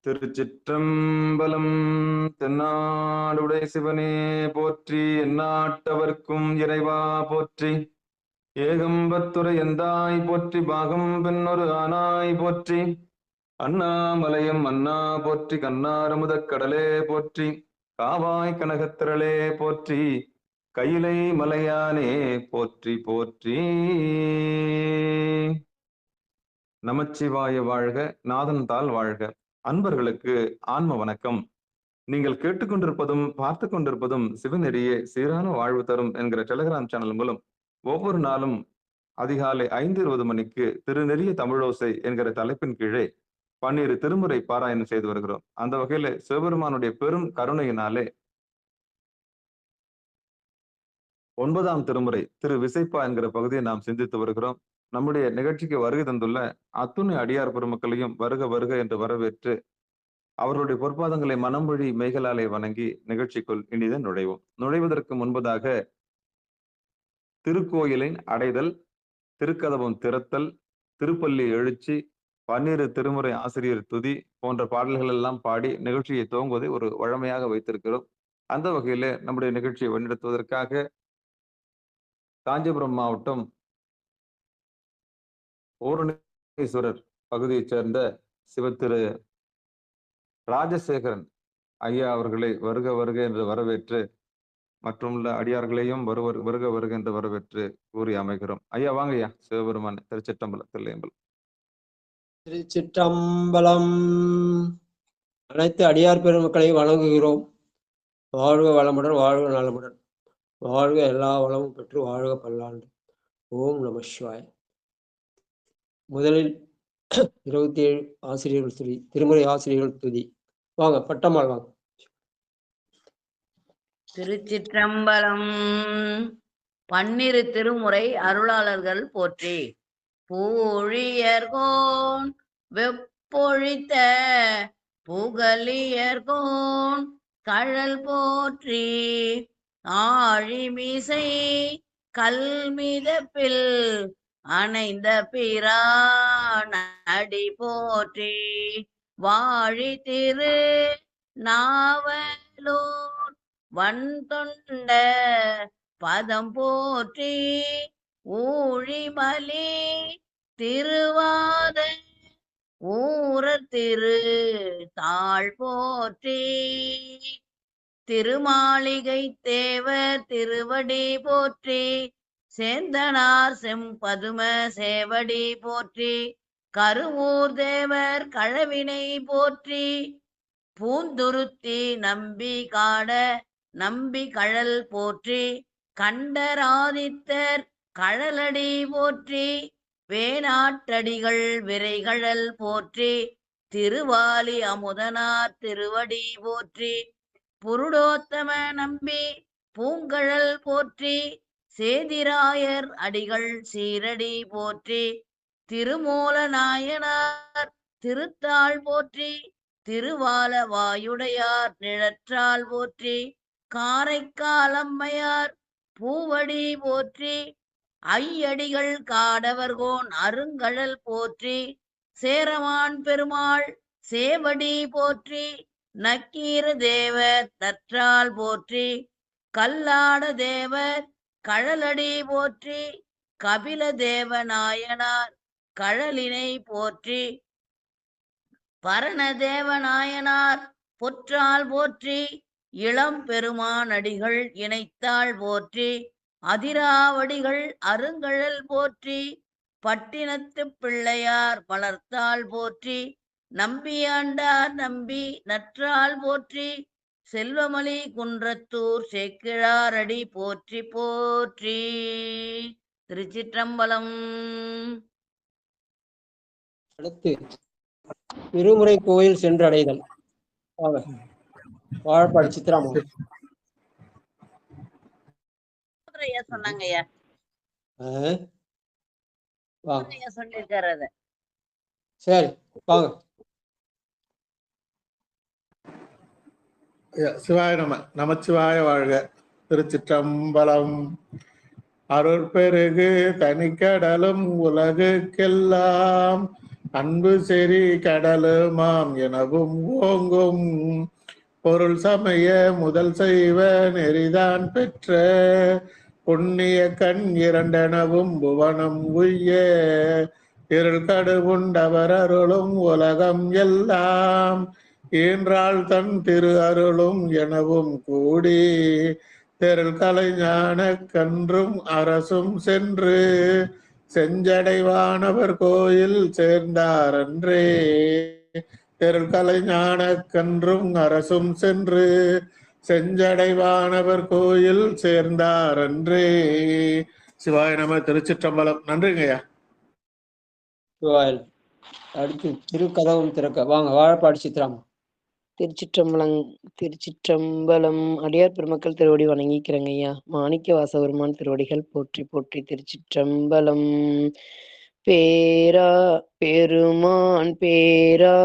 திருச்சிற்றம்பலம். தென்னாடுடைய சிவனே போற்றி, எந்நாட்டவர்க்கும் இறைவா போற்றி. ஏகம்பத்துரை எந்தாய் போற்றி, பாகம் பெண்ணொரு ஆனாய் போற்றி. அண்ணாமலையம் அண்ணா போற்றி, கண்ணாரமுதக் கடலே போற்றி. காவாய் கனகத்திரளே போற்றி, கையிலை மலையானே போற்றி போற்றி. நமச்சிவாய வாழ்க, நாதன் தாள் வாழ்க. அன்பர்களுக்கு ஆன்ம வணக்கம். நீங்கள் கேட்டுக்கொண்டிருப்பதும் பார்த்து கொண்டிருப்பதும் சிவநெறியே சீரான வாழ்வு தரும் என்கிற டெலிகிராம் சேனல் மூலம் ஒவ்வொரு நாளும் அதிகாலை 5:20 மணிக்கு திருநெறிய தமிழோசை என்கிற தலைப்பின் கீழே 12 திருமுறை பாராயணம் செய்து வருகிறோம். அந்த வகையில சிவபெருமானுடைய பெரும் கருணையினாலே 9ஆம் திருமுறை திரு விசைப்பா என்கிற பகுதியை நாம் சிந்தித்து வருகிறோம். நம்முடைய நிகழ்ச்சிக்கு வருகை தந்துள்ள அத்துணை அடியார் பெருமக்களையும் வருக வருக என்று வரவேற்று அவர்களுடைய பொற்பாதங்களை மனமொழி மெய்களாலே வணங்கி நிகழ்ச்சிக்குள் இனித நுழைவதற்கு முன்பதாக திருக்கோயிலின் அடைதல், திருக்கதவம் திறத்தல், திருப்பள்ளி எழுச்சி, 12 திருமுறை ஆசிரியர் துதி போன்ற பாடல்கள் எல்லாம் பாடி நிகழ்ச்சியை துவங்குவதை ஒரு வழமையாக வைத்திருக்கிறோம். அந்த வகையில நம்முடைய நிகழ்ச்சியை வழிநடத்துவதற்காக காஞ்சிபுரம் மாவட்டம் பூரணேஸ்வரர் பகுதியைச் சேர்ந்த சிவத்திரு ராஜசேகரன் ஐயா அவர்களை வருக வருக என்று வரவேற்று மற்றும் அடியார்களையும் வருக வருக என்று வரவேற்று கூறி அமைகிறோம். ஐயா வாங்க ஐயா. சிவபெருமான் திருச்சிற்றம்பலம். திருச்சிற்றம்பலம். அனைத்து அடியார் பெருமக்களை வணங்குகிறோம். வாழ்க வளமுடன், வாழ்க நலமுடன், வாழ்க எல்லா வளமும் பெற்று வாழ்க பல்லாண்டு. ஓம் நம சிவாய். முதலில் 27 ஆசிரியர்கள் துதி, திருமுறை ஆசிரியர்கள் துதி. வாங்க பட்டம்மாள் வாங்க. திருச்சிற்றம்பலம். 12 திருமுறை அருளாளர்கள் போற்றி. பூழியர்கோன் வெப்பொழித்த புகழியர்கோன் கழல் போற்றி. ஆழிமிசை கல்மிதப்பில் அணைந்த பிரான் அடி போற்றி. வாழி திரு நாவலூர் வன்தொண்ட பதம் போற்றி. ஊழிமலி திருவாத ஊரர் திரு தாழ் போற்றி. திருமாளிகை தேவர் திருவடி போற்றி. சேந்தனார் செம்பதும சேவடி போற்றி. கருவூர் தேவர் கழவினை போற்றி. பூந்துருத்தி நம்பி காட நம்பி கழல் போற்றி. கண்டராதித்தர் கழலடி போற்றி. வேணாட்டடிகள் விரைகழல் போற்றி. திருவாலி அமுதனார் திருவடி போற்றி. புருடோத்தம நம்பி பூங்கழல் போற்றி. சேதிராயர் அடிகள் சீரடி போற்றி. திருமூல நாயனார் திருத்தாள் போற்றி. திருவால வாயுடையார் நிழற்றால் போற்றி. காரைக்கால் அம்மையார் பூவடி போற்றி. ஐயடிகள் காடவர்கோன் அருங்கழல் போற்றி. சேரமான் பெருமாள் சேவடி போற்றி. நக்கீர தேவர் தற்றால் போற்றி. கல்லாட தேவர் கழலடி போற்றி. கபில தேவநாயனார் கழலினை போற்றி. பரணதேவநாயனார் பொற்றால் போற்றி. இளம் பெருமானடிகள் இணைத்தாள் போற்றி. அதிராவடிகள் அருங்கழல் போற்றி. பட்டினத்து பிள்ளையார் வளர்த்தாள் போற்றி. நம்பியாண்டார் நம்பி நற்றால் போற்றி. செல்வமலி குன்றத்தூர் சேக்கிழாரடி போற்றி போற்றி. திருச்சிற்றம்பலம். அடுத்து திருமுறை கோயில் சென்று அடைதல். வாழப்பாடி சித்ராமா சொன்னாங்க சொல்லிருக்காரு. சரி வாங்க. சிவாய நமச்சிவாய வாழ்க. திருச்சிற்றம்பலம். அருட்பெருகு தனிக்கடலும் உலகுக்கெல்லாம் அன்பு செறி கடலுமாம் எனவும் ஓங்கும் பொருள் சமய முதல் செய்வ நெறிதான் பெற்ற புண்ணிய கண் இரண்டெனவும் புவனம் உய்ய இருள் கடுவுண்டவர் அருளும் உலகம் எல்லாம் ஈன்றாள் தன் திரு அருளும் எனவும் கூடி தெருள் கலைஞான கன்றும் அரசும் சென்று செஞ்சடைவானவர் கோயில் சேர்ந்தாரன்றே. தெருள் கலைஞான கன்றும் அரசும் சென்று செஞ்சடைவானவர் கோயில் சேர்ந்தாரன்றே. சிவாய நம. திருச்சிற்றம்பலம். நன்றிங்கய்யா. சிவாயில். அடுத்து திருக்கதவும் திறக்க. வாங்க வாழப்பாடி சித்ராமா. திருச்சிற்றம்பலம். அடியார் பெருமக்கள் திருவடி வணங்கிக்கிறேங்க ஐயா. மாணிக்க வாசவருமான் திருவடிகள் போற்றி போற்றி. திருச்சிற்றம்பலம். பெருமான் பேரானந்தத்து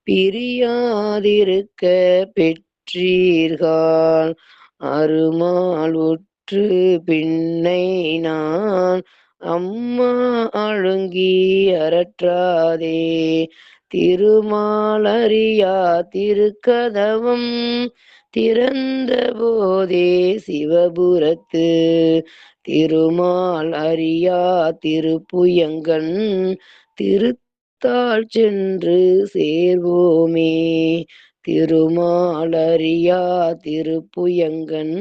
பிரியாதிருக்க பெற்றீர்கள் அருமால் உற்று பின்னை நான் அம்மா அழுங்கி அரற்றாதே திருமாலறியா திருக்கதவம் திறந்த போதே சிவபுரத்து திருமால் அறியா திருப்புயங்கன் திருத்தாள் சென்று சேர்வோமே. திருமால் அறியா திருப்புயங்கன்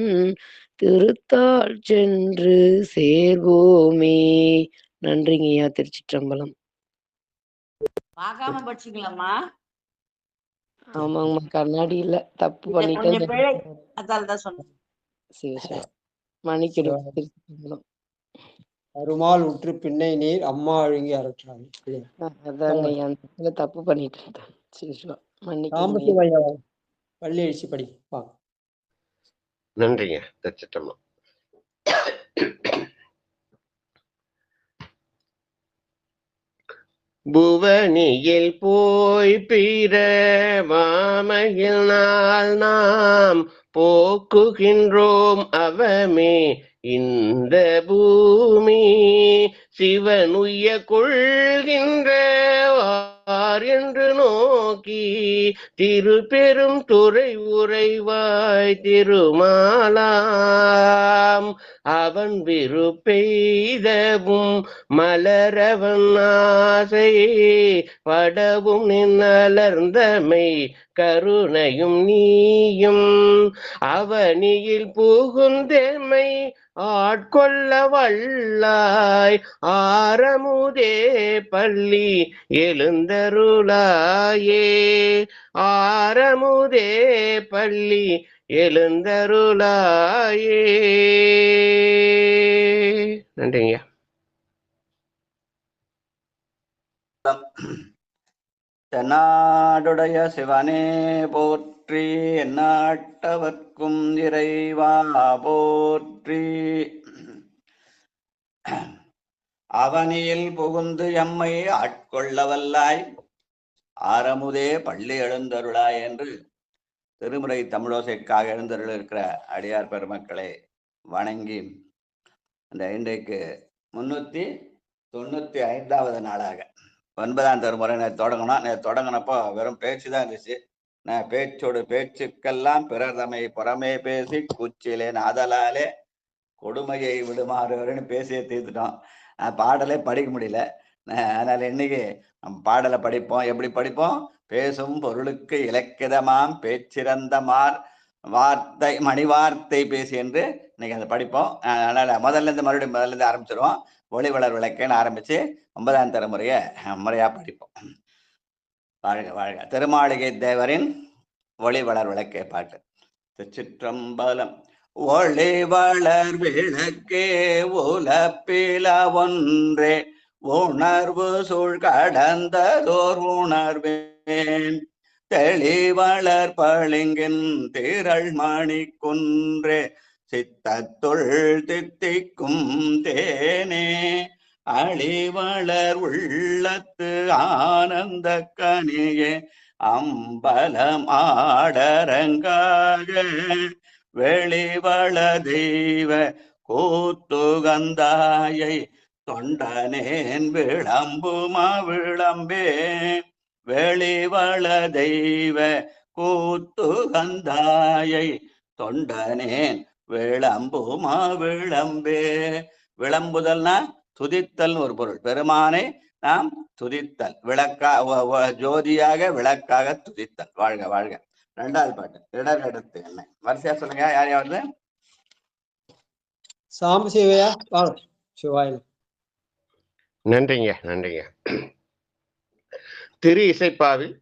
திருத்தாள் சென்று சேர்வோமே. நன்றிங்கய்யா. திருச்சிற்றம்பலம். பார்க்காம படிச்சுக்கலாமா? ஆமாங்கம்மா, கண்ணாடி இல்ல, தப்பு கொஞ்சம் பண்ணிட்டேன். பிழை, அதால்தான் சொன்னேன். சிவசிவா மன்னிக்கணும். திருச்சிற்றம்பலம். அருமால் உற்று பின்னை நீர் அம்மா அழுங்கி அரற்றாதே. அதாங்க ஐயா, அந்த இடத்துல தப்பு பண்ணிட்டேன். சிவசிவா மன்னிக்கணும். சாம்பசிவாயா பள்ளி எழுச்சி படி. வாங்க. நன்றிங்க. திருச்சிற்றம்பலம். புவனியில் போய் பிற மாமையில் நாள் நாம் போக்குகின்றோம் அவமே இந்த பூமி சிவனுய்ய கொள்கின்றவார் என்று நோக்கி திருப்பெரும் துறை உறைவாய் திருமாலாம் அவன் விருப்பெய்தவும் மலரவன் ஆசை படவும் நின்னலர்ந்தமை கருணையும் நீயும் அவனியில் புகுந்தெம்மை ஆட்கொள்ள வல்லாய் ஆரமுதே பள்ளி எழுந்தருளாயே ஆரமுதே பள்ளி எழுந்தருளாயே. நன்றிங்க. தென்னாடுடைய சிவனே போற்றி எந்நாட்டவர்க்கும் இறைவா போற்றி. அவனியில் புகுந்து எம்மை ஆட்கொள்ளவல்லாய் ஆரமுதே பள்ளி எழுந்தருளாய் என்று திருமுறை தமிழோசைக்காக எழுந்தருள் இருக்கிற அடியார் பெருமக்களை வணங்கி அந்த இன்றைக்கு 395வது நாளாக 9ஆம் திருமுறை நேற்று தொடங்கினப்போ வெறும் பேச்சு தான் இருந்துச்சு. நான் பேச்சுக்கெல்லாம் பிறர் தம்மை புறமே பேசி கூச்சிலேன் ஆதலாலே கொடுமையை விடுமாறுன்னு பேசியே தீர்த்துட்டோம். பாடலே படிக்க முடியல. அதனால இன்னைக்கு பாடலை படிப்போம். எப்படி படிப்போம்? பேசும் பொருளுக்கு இலக்கிதமாம் பேச்சிறந்தமார் வார்த்தை மணிவார்த்தை பேசி என்று இன்னைக்கு அதை படிப்போம். அதனால முதல்ல ஆரம்பிச்சிருவோம். ஒளி வளர் விளக்கேன்னு ஆரம்பிச்சு 9ஆம் திருமுறையை முறையா படிப்போம். வாழ்க வாழ்க. திருமாளிகை தேவரின் ஒளி வளர் விளக்கே பாட்டு. திருச்சிற்றம்பலம். ஒளி வளர் விளக்கே உலப்பில ஒன்றே உணர்வு சூழ் கடந்ததோர் உணர்வேன் தெளிவளர் பளிங்கின் திரள் மணி குன்றே சித்தத்துள் தித்திக்கும் தேனே அழிவளர் உள்ளத்து ஆனந்த கனியே அம்பலம் ஆடரங்காக வெளிவள தெய்வ கூத்துகந்தாயை தொண்டனேன் விளம்புமா விளம்பே வெளிவள தெய்வ கூத்துகந்தாயை தொண்டனேன் விளம்புமா விளம்பே. விளம்புதல்னா துதித்தல் ஒரு பொருள். பெருமானை நாம் துதித்தல், ஜோதியாக விளக்காக துதித்தல். வாழ்க வாழ்க. ரெண்டாவது பாட்டு இடர் அடுத்து என்ன வரிசையா சொல்லுங்க. யார் யாவது? சாம்பு சிவையா சிவாய். நன்றிங்க நன்றிங்க. திரு இசைப்பாவில்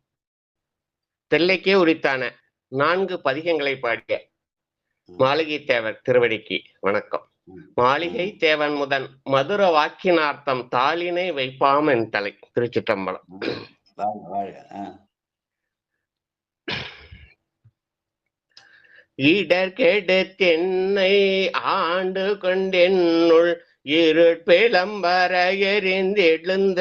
தெல்லைக்கே உரித்தான 4 பதிகங்களை பாடிய மாளிகை தேவர் திருவடிக்கு வணக்கம். மாளிகை தேவன் முதன் மதுர வாக்கினார்த்தம் தாளினை வைப்பாம் என் தலை. திருச்சிற்றம்பலம். இடர்கெடுத்தென்னை ஆண்டு கொண்டென்னுள் இருட்பிளம்பர எரிந்தெழுந்த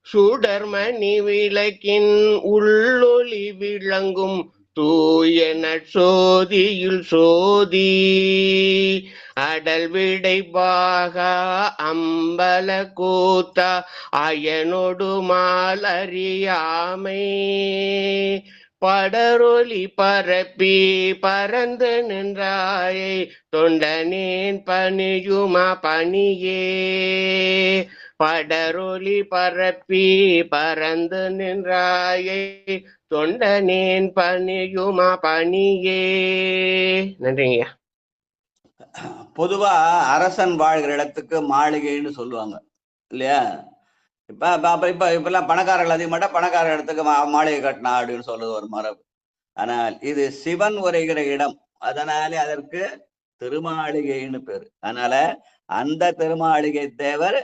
சுடர்மணி விளக்கின் உள்ளொளி விளங்கும் தூய நற்சோதியுள் சோதி அடல் விடைபாக அம்பல கூத்தா அயனொடு மாலறியாமை படரொலி பரப்பி பரந்து நின்றாயை தொண்டனேன் பணியுமா பணியே. படரொலி பரப்பி பரந்து நின்றாயை தொண்டனேன் பணியுமா பணியே. நன்றிங்க. பொதுவா அரசன் வாழ்கிற இடத்துக்கு மாளிகைன்னு சொல்லுவாங்க இல்லையா? இப்பெல்லாம் பணக்காரர்கள் அதிகமாட்டா பணக்கார இடத்துக்கு மாளிகை கட்டினா அப்படின்னு சொல்றது ஒரு மரபு. ஆனால் இது சிவன் உரைகிற இடம், அதனாலே அதற்கு திருமாளிகைன்னு பேரு. அதனால அந்த திருமாளிகை தேவர்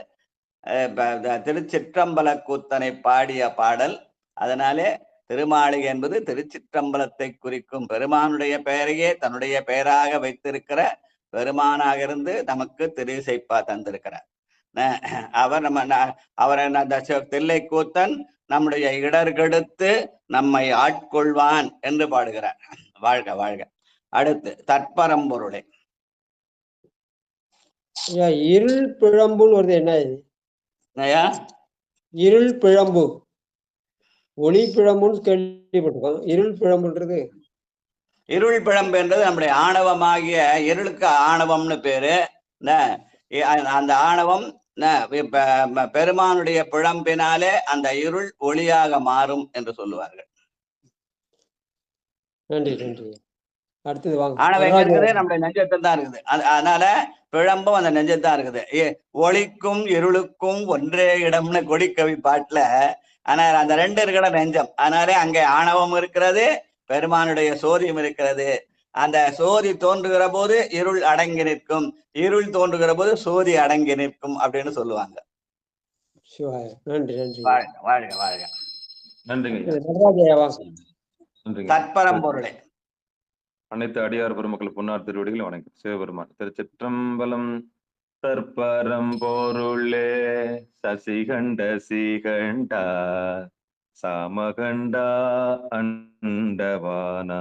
திருச்சிற்றம்பல கூத்தனை பாடிய பாடல். அதனாலே திருமாளிகை என்பது திருச்சிற்றம்பலத்தை குறிக்கும். பெருமானுடைய பெயரையே தன்னுடைய பெயராக வைத்திருக்கிற பெருமானாக இருந்து நமக்கு திரு இசைப்பா தந்திருக்கிறார். அவரை தில்லை கூத்தன் நம்முடைய இடர்கெடுத்து நம்மை ஆட்கொள்வான் என்று பாடுகிறார். வாழ்க வாழ்க. அடுத்து தற்பரம்பொருளை. இருள் பிழம்புன்னு வருது. என்ன இது? இருள் பிழம்பு, ஒளி பிழம்புன்னு கேள்விப்பட்டிருக்கோம். இருள் பிழம்புன்றது இருள் பிழம்பு என்றது நம்முடைய ஆணவமாகிய இருளுக்கு ஆணவம்னு பேரு. அந்த ஆணவம் பெருமானுடைய பிழம்பினாலே அந்த இருள் ஒளியாக மாறும் என்று சொல்லுவார்கள். நன்றி நன்றி. அடுத்தது வாங்க. ஆணவம் இருக்குது நம்முடைய நெஞ்சத்தில் தான் இருக்குது. அதனால பிழம்பும் அந்த நெஞ்சத்தான் இருக்குது. ஒளிக்கும் இருளுக்கும் ஒன்றே இடம்னு கொடிக்கவி பாட்டுல. ஆனால் அந்த 2 இருக்கிற நெஞ்சம். அதனாலே அங்கே ஆணவம் இருக்கிறது, பெருமானுடைய சோதியும் இருக்கிறது. அந்த சோதி தோன்றுகிற போது இருள் அடங்கி நிற்கும், இருள் தோன்றுகிற போது சோதி அடங்கி நிற்கும் அப்படின்னு சொல்லுவாங்க. நன்றி நன்றி. வாழ்க வாழ்க வாழ்க. நன்றிங்க. தற்பரம்பொருளை. அனைத்து அடியார் பெருமக்கள் பொன்னார் திருவடிகளும் வணக்கம். சிவபெருமான் திருச்சிற்றம்பலம். தற்பரம்பொருளே சசிகண்ட சீகண்டா சாமகண்டா அண்டவானா.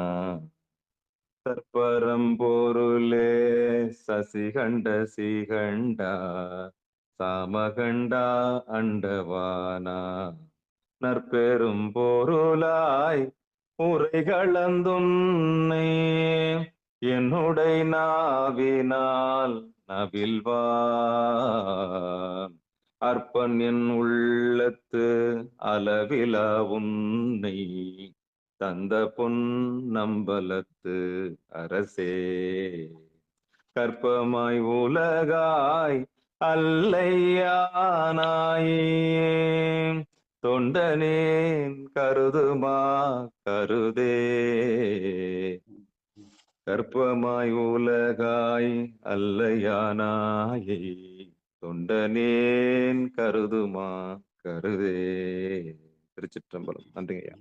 தற்பரம்பொருளே சசிகண்ட சீகண்டா சாமகண்டா அண்டவானா. நற்பெரும் பொருளாய் உரைகளந்துன்னை என்னுடை நாவினால் நவில்வான். அற்பன் என் உள்ளத்து அளவில உன்னை தந்த பொன் நம்பலத்து அரசே. கற்பமாய் உலகாய் அல்லையானாயே தொண்டனேன் கருதுமா கருதே. கற்பமாய் உலகாய் அல்லையானாயே தொண்டனேன் கருதுமா கருதே. திருச்சிற்றம்பலம். நன்றிங்கய்யா.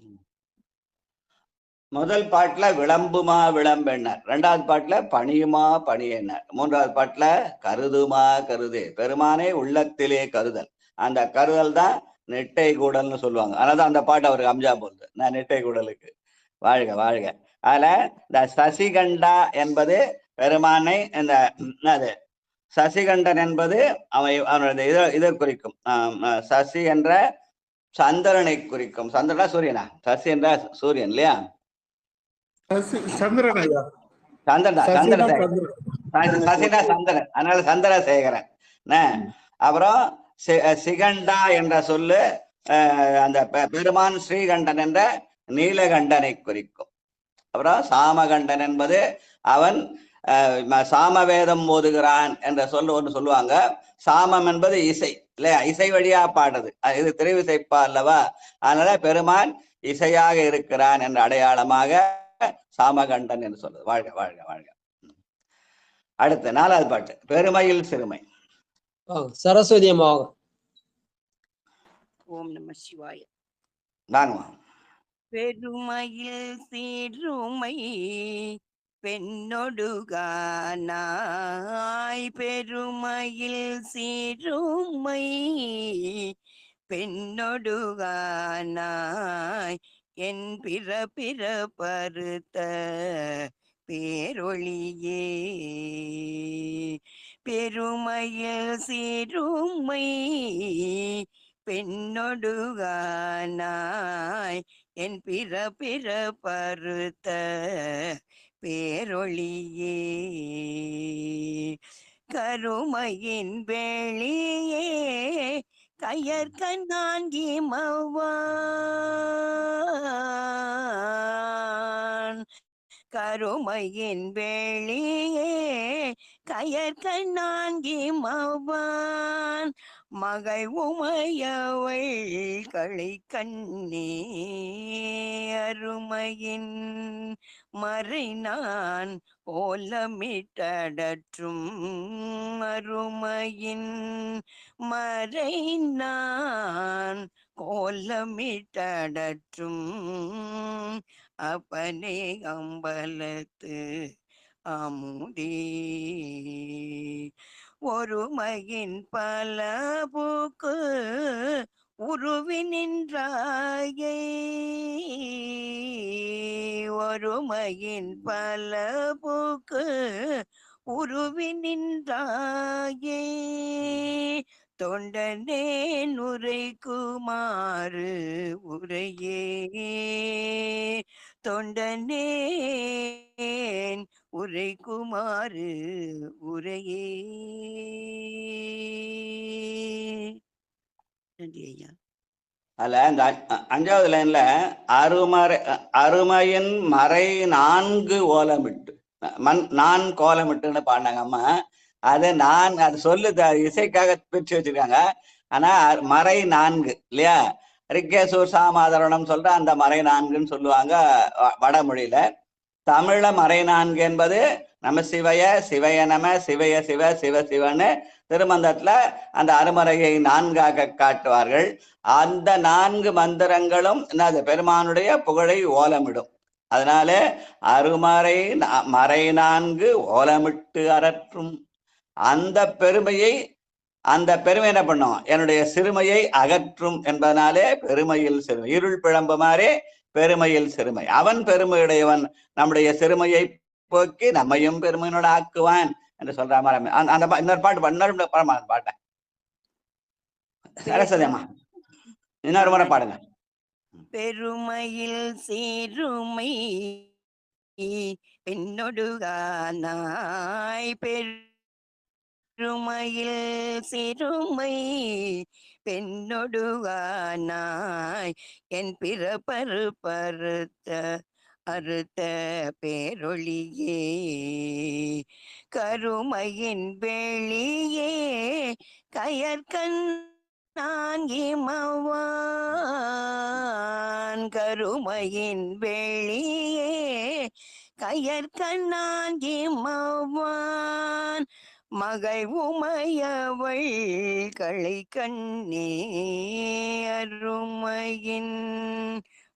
முதல் பாட்டுல விளம்புமா விளம்பெண்ணர், 2வது பாட்டுல பணியுமா பணியெண்ணர், 3வது பாட்டுல கருதுமா கருதே. பெருமானே உள்ளத்திலே கருதல். அந்த கருதல் தான் நெட்டை கூடல்னு சொல்லுவாங்க. அதனாலதான் அந்த பாட்டு அவருக்கு அம்ஜா போகுது, நான் நெட்டை கூடலுக்கு. வாழ்க வாழ்க. அதுல இந்த சசிகண்டா என்பது பெருமானை இந்த சசிகண்டன் என்பது அவனுடைய இதை குறிக்கும். சசி என்ற சந்திரனை குறிக்கும். சந்திரனா சூரியனா? சசி என்ற சூரியன் இல்லையா? சந்திரன் ஐயா. சந்திரன். சசினா சந்திரன், அதனால சந்திரசேகரன். அப்புறம் சிகண்டா என்ற சொல்லு அந்த பெருமான் ஸ்ரீகண்டன் என்ற நீலகண்டனை குறிக்கும். அப்புறம் சாமகண்டன் என்பது அவன் சாமவேதம் ஓதுகிறான் என்ற சொல் ஒன்று சொல்லுவாங்க. சாமம் என்பது இசை இல்லையா? இசை வழியா பாடுறது, இது திருவிசைப்பா அல்லவா? அதனால பெருமான் இசையாக இருக்கிறான் என்ற அடையாளமாக சாமகண்டன் என்று சொல்றது. வாழ்க வாழ்க வாழ்க. அடுத்து 4வது பாட்டு, பெருமையில் சிறுமை. சரஸ்வதி அம்மா. ஓம் நம சிவாய. வாங்கம்மா. பெருமையில் சிறுமை பெண்ணொடுகானாய், பெருமையில் சிறுமை பெண்ணொடுகானாய், என் பிற பருத்த பேரொளியே. பெருமையில் சிறுமை பெண்ணொடுகானாய், என் பிற பருத்த பேரொளியே. கருமையின் வெளியே கயற்கண் நான்கி மவான், கருமையின் வெளியே கயற்கண் நான்கி மவான், மகள் உமையவள் களை கண்ணே. அருமையின் மறை நான் ஓலமிட்டடற்றும், அருமையின் மறை நான் கோலமிட்டடற்றும், அப்பனே அம்பலத்து அமுதே. ஒருமையின் பல பூக்கு உருவி நின்றாயே, ஒருமையின் பல பூக்கு உருவி நின்றாயே. தொண்டனேன் உரைக்குமாறு உரையே, தொண்டனேன் உரைக்குமாறு உரையே. நன்றி ஐயா. அதுல இந்த 5வது லைன்ல அருமையின் மறை 4 ஓலமிட்டு நான் கோலமிட்டுன்னு பாடினாங்க அம்மா. அது அது சொல்லு இசைக்காக பிரிச்சு வச்சிருக்காங்க. ஆனா மறை 4 இல்லையா? ரிக்கேசூர் சாமாதரணம் சொல்ற அந்த மறை 4ன்னு சொல்லுவாங்க வடமொழியில. தமிழ மறை 4 என்பது நம சிவய சிவய நம சிவய சிவ சிவ சிவன்னு திருமந்தத்துல அந்த அருமறையை 4ஆக காட்டுவார்கள். அந்த 4 மந்திரங்களும் என்னது? பெருமானுடைய புகழை ஓலமிடும். அதனால அருமறை மறை 4 ஓலமிட்டு அரற்றும். அந்த பெருமை என்ன பண்ணும்? என்னுடைய சிறுமையை அகற்றும் என்பதனாலே பெருமையில் சிறுமை. இருள் பிழம்பு மாதிரி பெருமையில் சிறுமை. அவன் பெருமையுடையவன், நம்முடைய சிறுமையை போக்கி நம்மையும் பெருமையினோட ஆக்குவான் என்று சொல்ற மாதிரி அந்த இன்னொரு பாட்டு பாட்டேன். சரஸ்வதி அம்மா இன்னொரு முறை பாடுங்க. பெருமையில் சிறுமை பெண்ணொடுகானாய், பெருமையில் சிறுமை பெண்ணொடுகானாய், என் பிற பருத்த அறுத்த பேரொளியே. கருமையின் வெளியே கயற்கண் நான்கி மவான், கருமையின் வெளியே கயற்கண் நான்கி மவான், மகள் உமையவள் களை கண்ணே. அருமையின்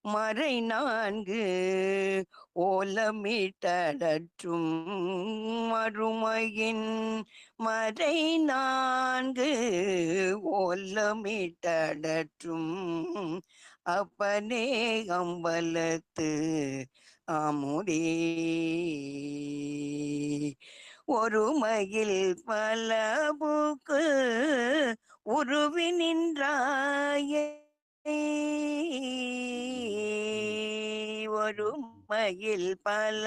மறை 4 ஓலமிட்டடற்றும், அருமையின் மறை 4 ஓலமிட்டடற்றும், அப்பனே அம்பலத்து அமுதே. ஒரு மயில் பல பூக்கு உருவி நின்றாயே ஒரு மயில் பல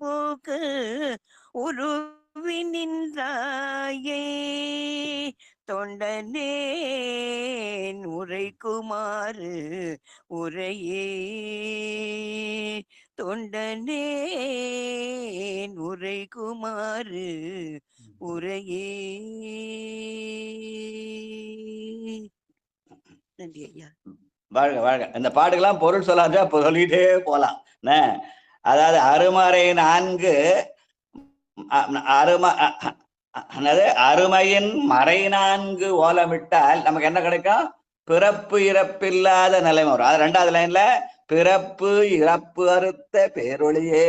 பூக்கு உருவி நின்றாயே தொண்டனேன் உரைக்குமாறு உரையே தொண்டனேன் உரைக்குமாறு உரையே. நன்றி ஐயா. வாழ்க வாழ்க. இந்த பாட்டுக்கெல்லாம் பொருள் சொல்லாத சொல்லிட்டே போலாம். அதாவது அருமறை 4 அருமையின் மறை 4 ஓலமிட்டால் நமக்கு என்ன கிடைக்கும்? பிறப்பு இறப்பில்லாத நிலைமை வரும். அது 2வது லைன்ல பிறப்பு இறப்பு அறுத்த பேரொழியே.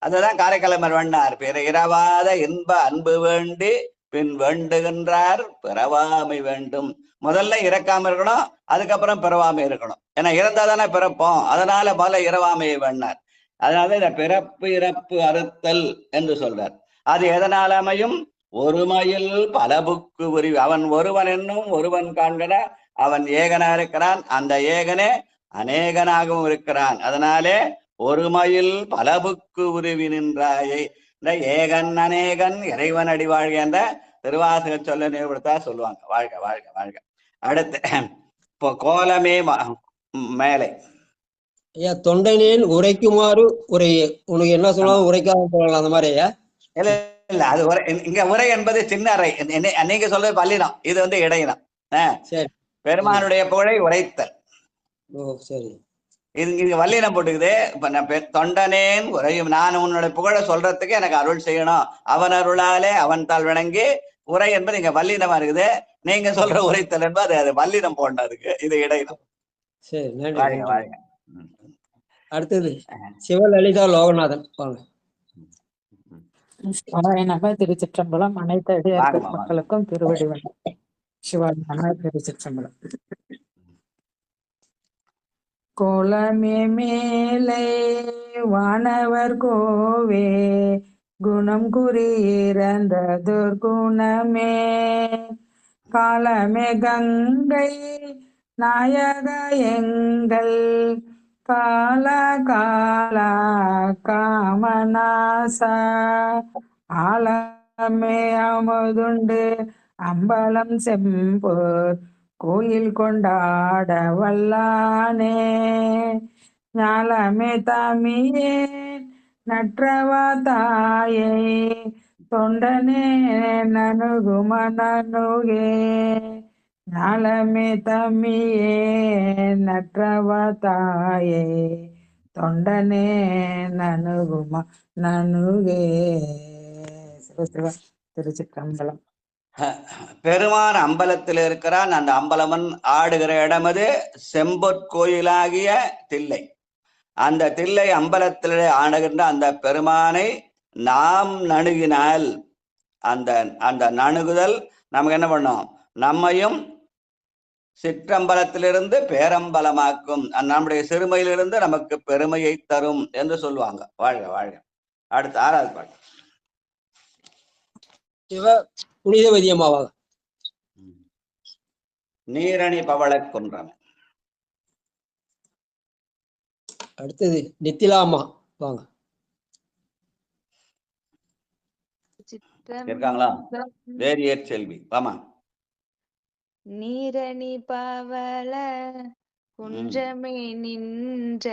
அதுதான் காரைக்காலமர் வண்ணார் பிற இரவாத இன்ப அன்பு வேண்டி பின் வேண்டுகின்றார் பிறவாமை வேண்டும். முதல்ல இறக்காம இருக்கணும், அதுக்கப்புறம் பிறவாமை இருக்கணும். ஏன்னா இறந்தாதானே பிறப்போம். அதனால முதல்ல இரவாமையை வேண்டார். அதனால இந்த பிறப்பு இறப்பு அறுத்தல் என்று சொல்றார். அது எதனால் அமையும்? ஒருமையில் பலபுக்கு உரிவு. அவன் ஒருவன் என்னும் ஒருவன் காண்கிற அவன் ஏகனா இருக்கிறான். அந்த ஏகனே அநேகனாகவும் இருக்கிறான். அதனாலே ஒருமையில் பலபுக்கு உருவி நின்றாயை. இந்த ஏகன் அநேகன் இறைவன் அடி வாழ்க என்ற திருவாசக சொல்ல நினைவுபடுத்தா சொல்லுவாங்க. வாழ்க வாழ்க வாழ்க. அடுத்து இப்போ கோலமே மேலை. ஐயா தொண்டனேன் உரைக்குமாறு உரையே. உனக்கு என்ன சொல்லலாம் உரைக்காம போகலாம் அந்த மாதிரி ஐயா? இல்ல இல்ல, அது உரை. இங்க உரை என்பது சின்ன அறை. நீங்க சொல்றது பல்லினம், இது வந்து இடையினம். சரி. பெருமானுடைய புகழை உரைத்தல். ஓ சரி. இங்க வல்லினம் போட்டுக்குது. இப்ப நான் தொண்டனேன் உரையும். நான் உன்னோட புகழை சொல்றதுக்கு எனக்கு அருள் செய்யணும். அவன் அருளாலே அவன் தாள் வணங்கி உரை என்பது இங்க வல்லினமா இருக்குது. நீங்க சொல்ற உரைத்தல் என்பது அது வல்லினம் போன்றதுக்கு, இது இடையினம். சரி நன்றி. வாழ்க வாழ்க. அடுத்தது சிவலலிதா லோகநாதன் வாங்க. திருச்சிற்றம்பலம். அனைத்து அடியார்கள் மக்களுக்கும் திருவடி வணக்கம். சிவாஜி திருச்சிற்றம்பலம். கோலமே மேலே வானவர் கோவே குணம் குறியிறந்ததோர் குணமே காலமே கங்கை நாயக எங்கள் கால காலா காமநாசா ஆலமே அமுதுண்டு அம்பலம் செம்போர் கோயில் கொண்டாட வல்லானே ஞாலமே தமியே நற்றவா தாயே தொண்டனே நனுகுமனனுகே ஞாலமே தமியே நற்றவா தாயே தொண்டனே நனுகும நனுகே. சிவசிவ திருச்சிற்றம்பலம். பெருமான் அம்பலத்தில் இருக்கிறான். அந்த அம்பலமன் ஆடுகிற இடம் அது செம்பொற்கோயிலாகிய தில்லை. அந்த தில்லை அம்பலத்தில் ஆடுகின்ற அந்த பெருமானை நாம் நணுகினால் அந்த அந்த நணுகுதல் நமக்கு என்ன பண்ணும்? நம்மையும் சிற்றம்பலத்திலிருந்து பேரம்பலமாக்கும். நம்முடைய சிறுமையிலிருந்து நமக்கு பெருமையை தரும் என்று சொல்லுவாங்க. வாழ்க வாழ்க. அடுத்த 6வது பாட்டு சிவ புனிதவதியமாவாக. நீரணி பவள குன்றம். அடுத்தது நித்திலாமா வாங்க. இருக்காங்களா? வேரியர் செல்வி வாமா. நீரணி பவள குன்றமே நின்ற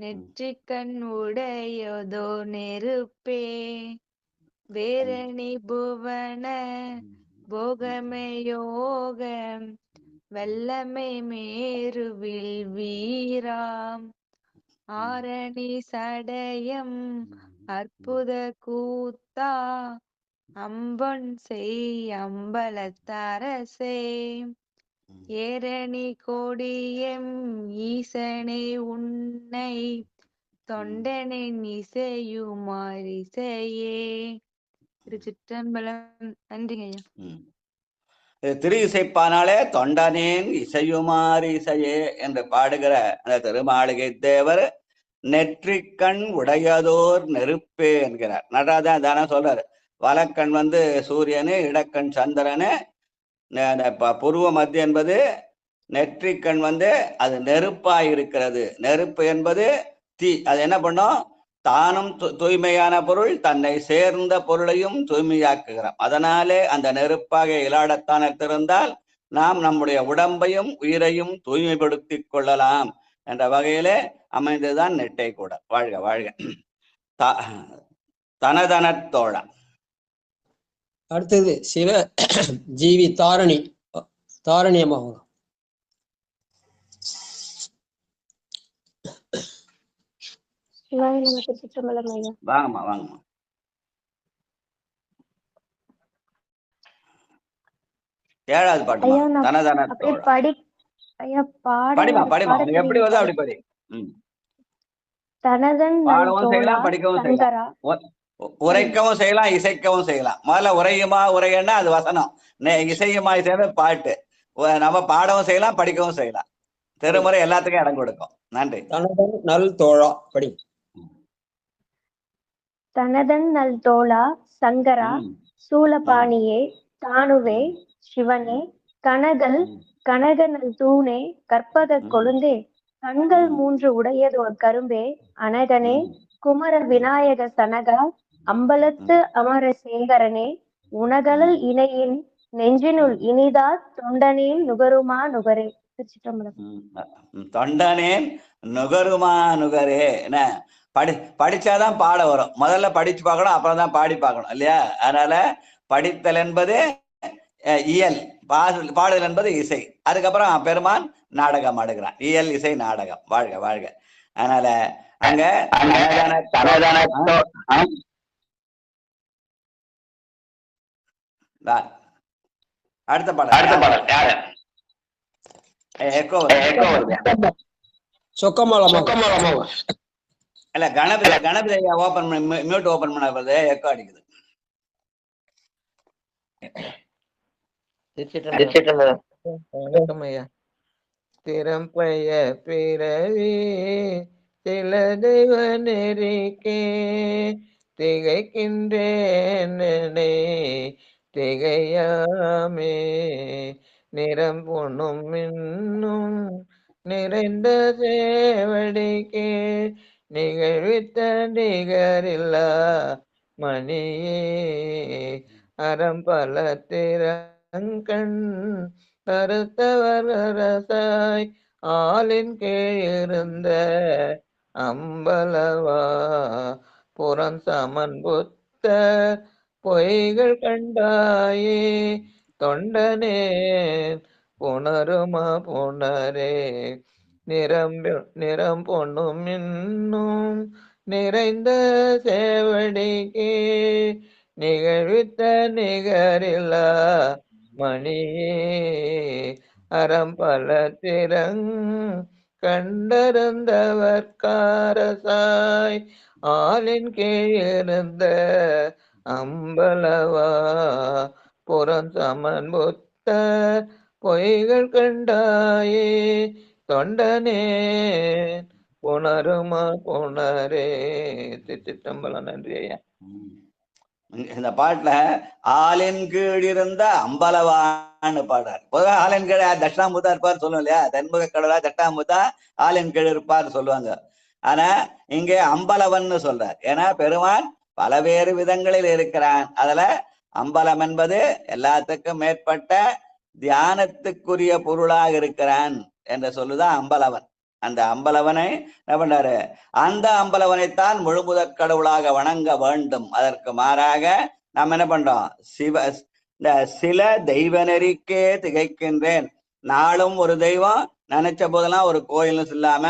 நெற்றிக்கண் உடையதோ நெருப்பே வேரணி புவன போகமே யோகம் வெள்ளமே மேருவில் வீராம் ஆரணி சடயம் அற்புத கூத்தா அம்பொன் செய் அம்பலத்தரசே ஏரணி கொடியம் ஈசனே உன்னை தொண்டனின் இசையுமாரிசையே. திருச்சிற்றம்பலம். நன்றிங்க ஐயா. திரு இசைப்பானாலே தொண்டனேன் இசையுமாறு இசையே என்று பாடுகிற அந்த திருமாளிகை தேவர் நெற்றிக்கண் உடையதோர் நெருப்பே என்கிறார். நடராஜன் தானே சொல்றாரு. வலக்கண் சூரியனு, இடக்கண் சந்திரனு, புருவ மத்திய என்பது நெற்றிக்கண் அது நெருப்பாய் இருக்கிறது. நெருப்பு என்பது தீ. அது என்ன பண்ணும்? தானும் தூய்மையான பொருள், தன்னை சேர்ந்த பொருளையும் தூய்மையாக்குகிறோம். அதனாலே அந்த நெருப்பாக இலாடத்தானத்திருந்தால் நாம் நம்முடைய உடம்பையும் உயிரையும் தூய்மைப்படுத்திக் கொள்ளலாம் என்ற வகையிலே அமைந்ததுதான் நெட்டை கூட. வாழ்க வாழ்க. தனதனத்தோழா. அடுத்தது சிவ ஜீவி தாரணி அம்மா. வாங்கம்மா வாங்கம்மா. ஏழாவது பாட்டு தனதனத்தோழா. படிமா படிமா, உனக்கு எப்படி வருதோ அப்படி படி. பாடவும் செய்யலாம், படிக்கவும் செய்யலாம், உரைக்கவும் செய்யலாம், இசைக்கவும் செய்யலாம். முதல்ல உரையுமா உரையன்னா அது வசனம், இசையுமா இசைன்னு பாட்டு. நம்ம பாடவும் செய்யலாம், படிக்கவும் செய்யலாம். திருமுறை எல்லாத்துக்கும் இடம் கொடுக்கும். நன்றி. தனதன் நல் தோழா படி. தனதன் நல் தோழா சங்கரா சூலபாணியே தானுவே சிவனே கனகனல் தூணே கற்பக கொழுந்தே கண்கள் 3 உடையதோர் கரும்பே அனகனே குமர விநாயக சனகா அம்பலத்து அமர சேகரனே உனகலல் இணையின் நெஞ்சினுள் இனிதா தொண்டனேன் நுகருமா நுகரே. தொண்டனேன் நுகருமா நுகரே. என்ன படிச்சாதான் பாட வரும். முதல்ல படிச்சு பார்க்கணும், அப்புறம் தான் பாடி பார்க்கணும் இல்லையா? அதனால படித்தல் என்பது இயல், பாடுதல் என்பது இசை. அதுக்கப்புறம் பெருமான் நாடகம் ஆடுகிறான். இயல் இசை நாடகம். வாழ்க வாழ்க. அதனால அங்க அடுத்த பாடம் இல்ல கணபதி ஓபன் பண்ணி மியூட் ஓபன் பண்ண எக்கோ அடிக்குது. வணக்கம் ஐயா. திறம்பய பிறவி சில தெய்வ நெறிக்கே திகைக்கின்றேனே திகையாமே நிறம் பொண்ணும் இன்னும் நிறைந்த சேவடிக்கே நிகழ்வித்த நிகரில்லா மணியே அறம்பல திறங்கண் கருத்தவர் அரசாய் ஆளின் கீழிருந்த அம்பலவா புறம் சமன் புத்த பொய்கள் கண்டாயே தொண்டனே புணருமா புணரே நிறம் பொண்ணும் இன்னும் நிறைந்த சேவடிக்கே நிகழ்வித்த நிகரில்லா மணியே அறம்பல திறங் கண்டருந்தவர்காரசாய் ஆளின் கீழிருந்த அம்பலவா புறம் சமன் புத்த பொய்கள் கண்டாயே தொண்டனே புணருமா புணரே. திருச்சிற்றம்பலம். நன்றி ஐயா. இந்த பாட்டுல ஆளின் கீழ் இருந்த அம்பலவான்னு பாடுறாரு. பொதுவாக ஆளின் கீழ் தட்சிணாமுதா இருப்பார் சொல்லுவோம் இல்லையா? தென்முக கடவுளா தட்சிணாமுதா ஆளின் கீழ் இருப்பார் சொல்லுவாங்க. ஆனா இங்கே அம்பலவன் சொல்றார். ஏன்னா பெருமான் பலவேறு விதங்களில் இருக்கிறான். அதுல அம்பலம் என்பது எல்லாத்துக்கும் மேற்பட்ட தியானத்துக்குரிய பொருளாக இருக்கிறான் என்று சொல்லுதான் அம்பலவன். அந்த அம்பலவனை என்ன பண்றாரு? அந்த அம்பலவனைத்தான் முழுமுதற் கடவுளாக வணங்க வேண்டும். அதற்கு மாறாக நாம் என்ன பண்றோம்? இந்த சில தெய்வ நெறிக்கே திகைக்கின்றேன். நாளும் ஒரு தெய்வம், நினைச்ச போதெல்லாம் ஒரு கோயில்னு சொல்லாம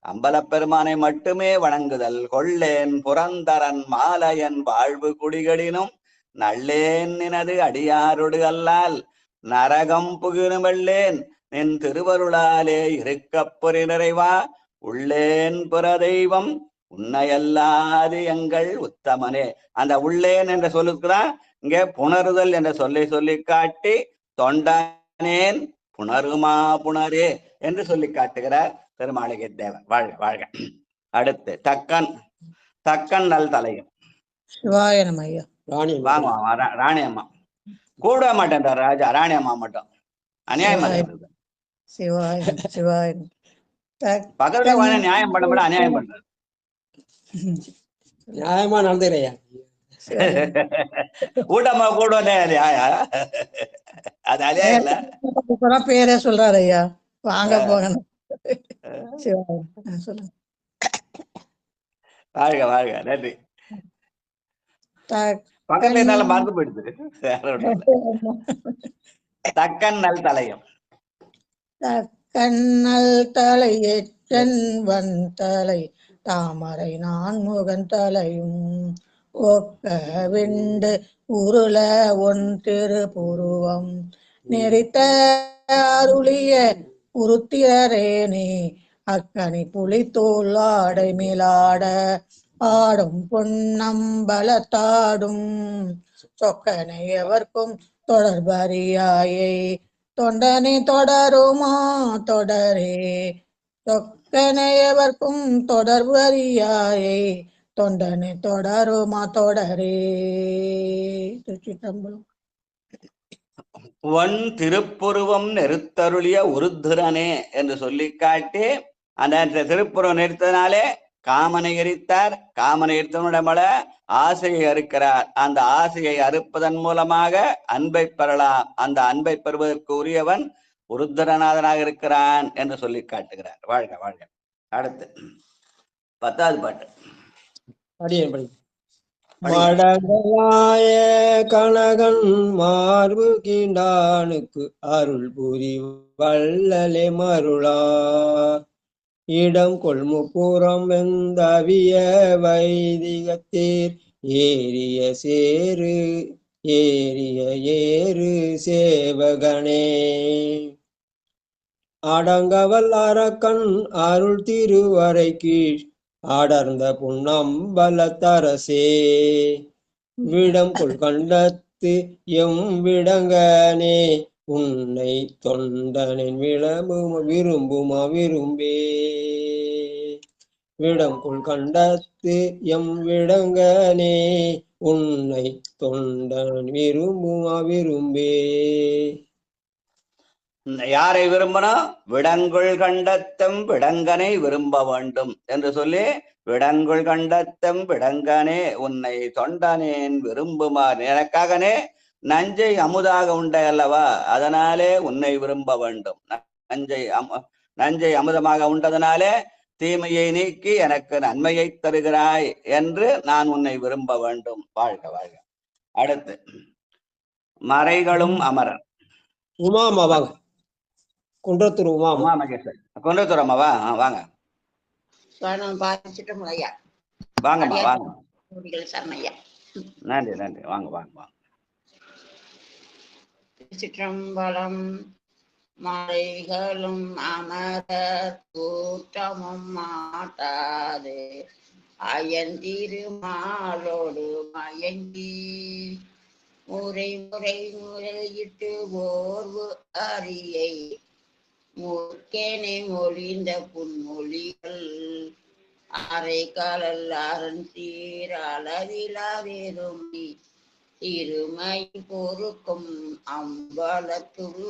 அம்பலப்பெருமானை மட்டுமே வணங்குதல். கொள்ளேன் புரந்தரன் மாலையன் வாழ்வு குடிகளினும் நல்லேன் நினது அடியாருடு அல்லால் நரகம் புகினுமெல்லேன் என் திருவருளாலே இருக்கப்பொறி நிறைவா உள்ளேன் புற தெய்வம் உன்னையல்லாது எங்கள் உத்தமனே. அந்த உள்ளேன் என்ற சொல்லுக்குதான் இங்கே புணருதல் என்ற சொல்லி காட்டி தொண்டனேன் புணருமா புணரே என்று சொல்லி காட்டுகிறார் பெருமாளிகை தேவன். வாழ்க வாழ்க. அடுத்து தக்கன் நல் தலையும். சிவாய நம ஐயா. ராணி வாங்க வாங்க ராணி அம்மா கூட மாட்டேன்றார் ராஜா, ராணி அம்மா மட்டும் அநியாயமா இருக்குது. சிவாயம் சிவாயம். பக்கத்துல உடனே நியாயம் பண்ண அநியாயம் பண்றாரு. நியாயமா நடந்துறையா ஊட்டம்மா கூட நியாயம், அது அநியாயம் இல்ல. பேரே சொல்றாரு ஐயா. வாங்க போங்க. சிவாயம் சொல்லுங்க. வாழ்க வாழ்க, நன்றி. பக்கத்துல இருந்தாலும் மறந்து போயிடுது. தக்கன்னல் தலையம். தக்கன்னல் தலையெற்றன் வன் தலை தாமரை நான் முகன் தலையும் ஒக்க விண்டு உருள ஒன் திரு புருவம் நெறித்த அருளிய உருத்திரரேனே அக்கனி புலித்தோல் ஆடை மேலாட ஆடும் பொன்னம்பலத்தாடும் சொக்கனை எவர்க்கும் தொடர்பறியாயை தொண்டனை தொடருமா தொடரே சொக்கனை எவர்க்கும் தொடர்பறியாயை தொண்டனை தொடருமா தொடரே. திருச்சிற்றம்பலம். ஒன் திருப்புருவம் நெருத்தருளிய உருத்திரனே என்று சொல்லி காட்டி அந்த திருப்புருவம் நெருத்தனாலே காமனை எரித்தார். காமனை எரித்தவனிடமல ஆசையை அறுக்கிறார். அந்த ஆசையை அறுப்பதன் மூலமாக அன்பை பெறலாம். அந்த அன்பை பெறுவதற்கு உரியவன் உருத்திரநாதனாக இருக்கிறான் என்று சொல்லி காட்டுகிறார். வாழ்க வாழ்க. அடுத்து 10வது பாட்டு. மடங்களாய கனகன் மார்பு கீண்டானுக்கு அருள் புரி வள்ளலே மருளார் இடம் கொள்முப்புறம் வெந்தவிய வைதிகத்தீர் ஏறிய ஏறு சேவகனே அடங்கவல் அரக்கன் அருள் திருவரை கீழ் அடர்ந்த புன்னம்பலத்தரசே விடம் கொள் கண்டத்து எம் விடங்கனே உன்னை தொண்டனின் விரும்புமா விரும்பே விடம் கொள் கண்டத்து எம் விடங்கனே உன்னை தொண்டன் விரும்புமா விரும்பே. யாரை விரும்பணும்? விடங்குள் கண்டத்தம் விடங்கனை விரும்ப வேண்டும் என்று சொல்லி விடங்குள் கண்டத்தம் விடங்கனே உன்னை தொண்டனேன் விரும்புமாறு எனக்காகனே நஞ்சை அமுதாக உண்டை அல்லவா, அதனாலே உன்னை விரும்ப வேண்டும். நஞ்சை அமுதமாக உண்டதனாலே தீமையை நீக்கி எனக்கு நன்மையை தருகிறாய் என்று நான் உன்னை விரும்ப வேண்டும். வாழ்க வாழ்க. அடுத்து மறைகளும் அமரர். உமாமா வாங்க. குன்றத்தூர் உமா மகேஸ்வரி. குன்றத்தூர் அம்மாவா? வாங்க வாங்கம்மா வாங்க. நன்றி நன்றி. வாங்க வாங்க வாங்க. சிற்றம்பலம். மறைகளும் அமரர் கூட்டமும் மாட்டாது அயந்திருமாலோடு மயங்கி முறை முறை முறையிட்டு ஓர்வு அறியை முற்கேனை மொழிந்த புன்மொழிகள் அரை காலல் அரண் சீர் அளவிலா வெறுமை திருமை பொறுக்கும் அம்பலத்துள்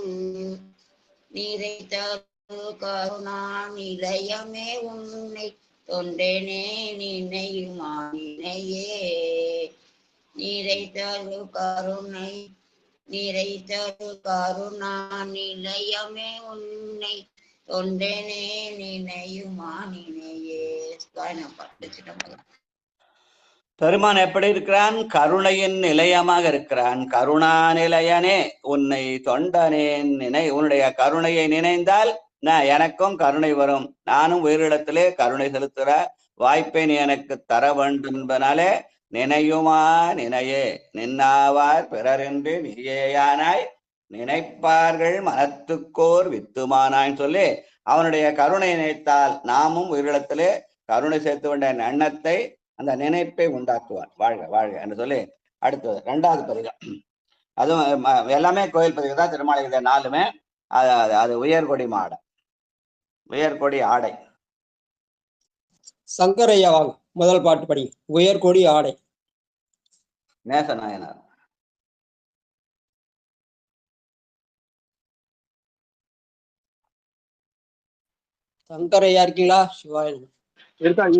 நிறை தரு கருணா நிலையமே உன்னை தொண்டனே நினையுமா நினையே நிறை தரு கருணை நிறை தரு கருணா நிலையமே உன்னை தொண்டனே நினையுமா நினையே. பெருமான் எப்படி இருக்கிறான்? கருணையின் நிலையமாக இருக்கிறான். கருணா நிலையனே உன்னை தொண்டனேன் உன்னுடைய கருணையை நினைந்தால் எனக்கும் கருணை வரும். நானும் உயிரிடத்திலே கருணை செலுத்துற வாய்ப்பை நீ எனக்கு தர வேண்டும் என்பதனாலே நினையுமா நினையே நின்னாவார் பிறரென்று நீயேயானாய் நினைப்பார்கள் மனத்துக்கோர் வித்துமானாய் சொல்லி அவனுடைய கருணை நினைத்தால் நாமும் உயிரிடத்திலே கருணை சேர்த்து வேண்டிய எண்ணத்தை அந்த நினைப்பை உண்டாக்குவார். வாழ்க வாழ்க என்று சொல்லி அடுத்தது 2வது பதிகம். அதுவும் எல்லாமே கோயில் பதிவு தான். திருமாளிகை 4மே அது உயர்கொடி மாடை, உயர்கொடி ஆடை. சங்கரையா வாங்க. முதல் பாட்டு படி. உயர்கொடி ஆடை. நேசநாயனார். சங்கரையா இருக்கீங்களா? சிவாயன்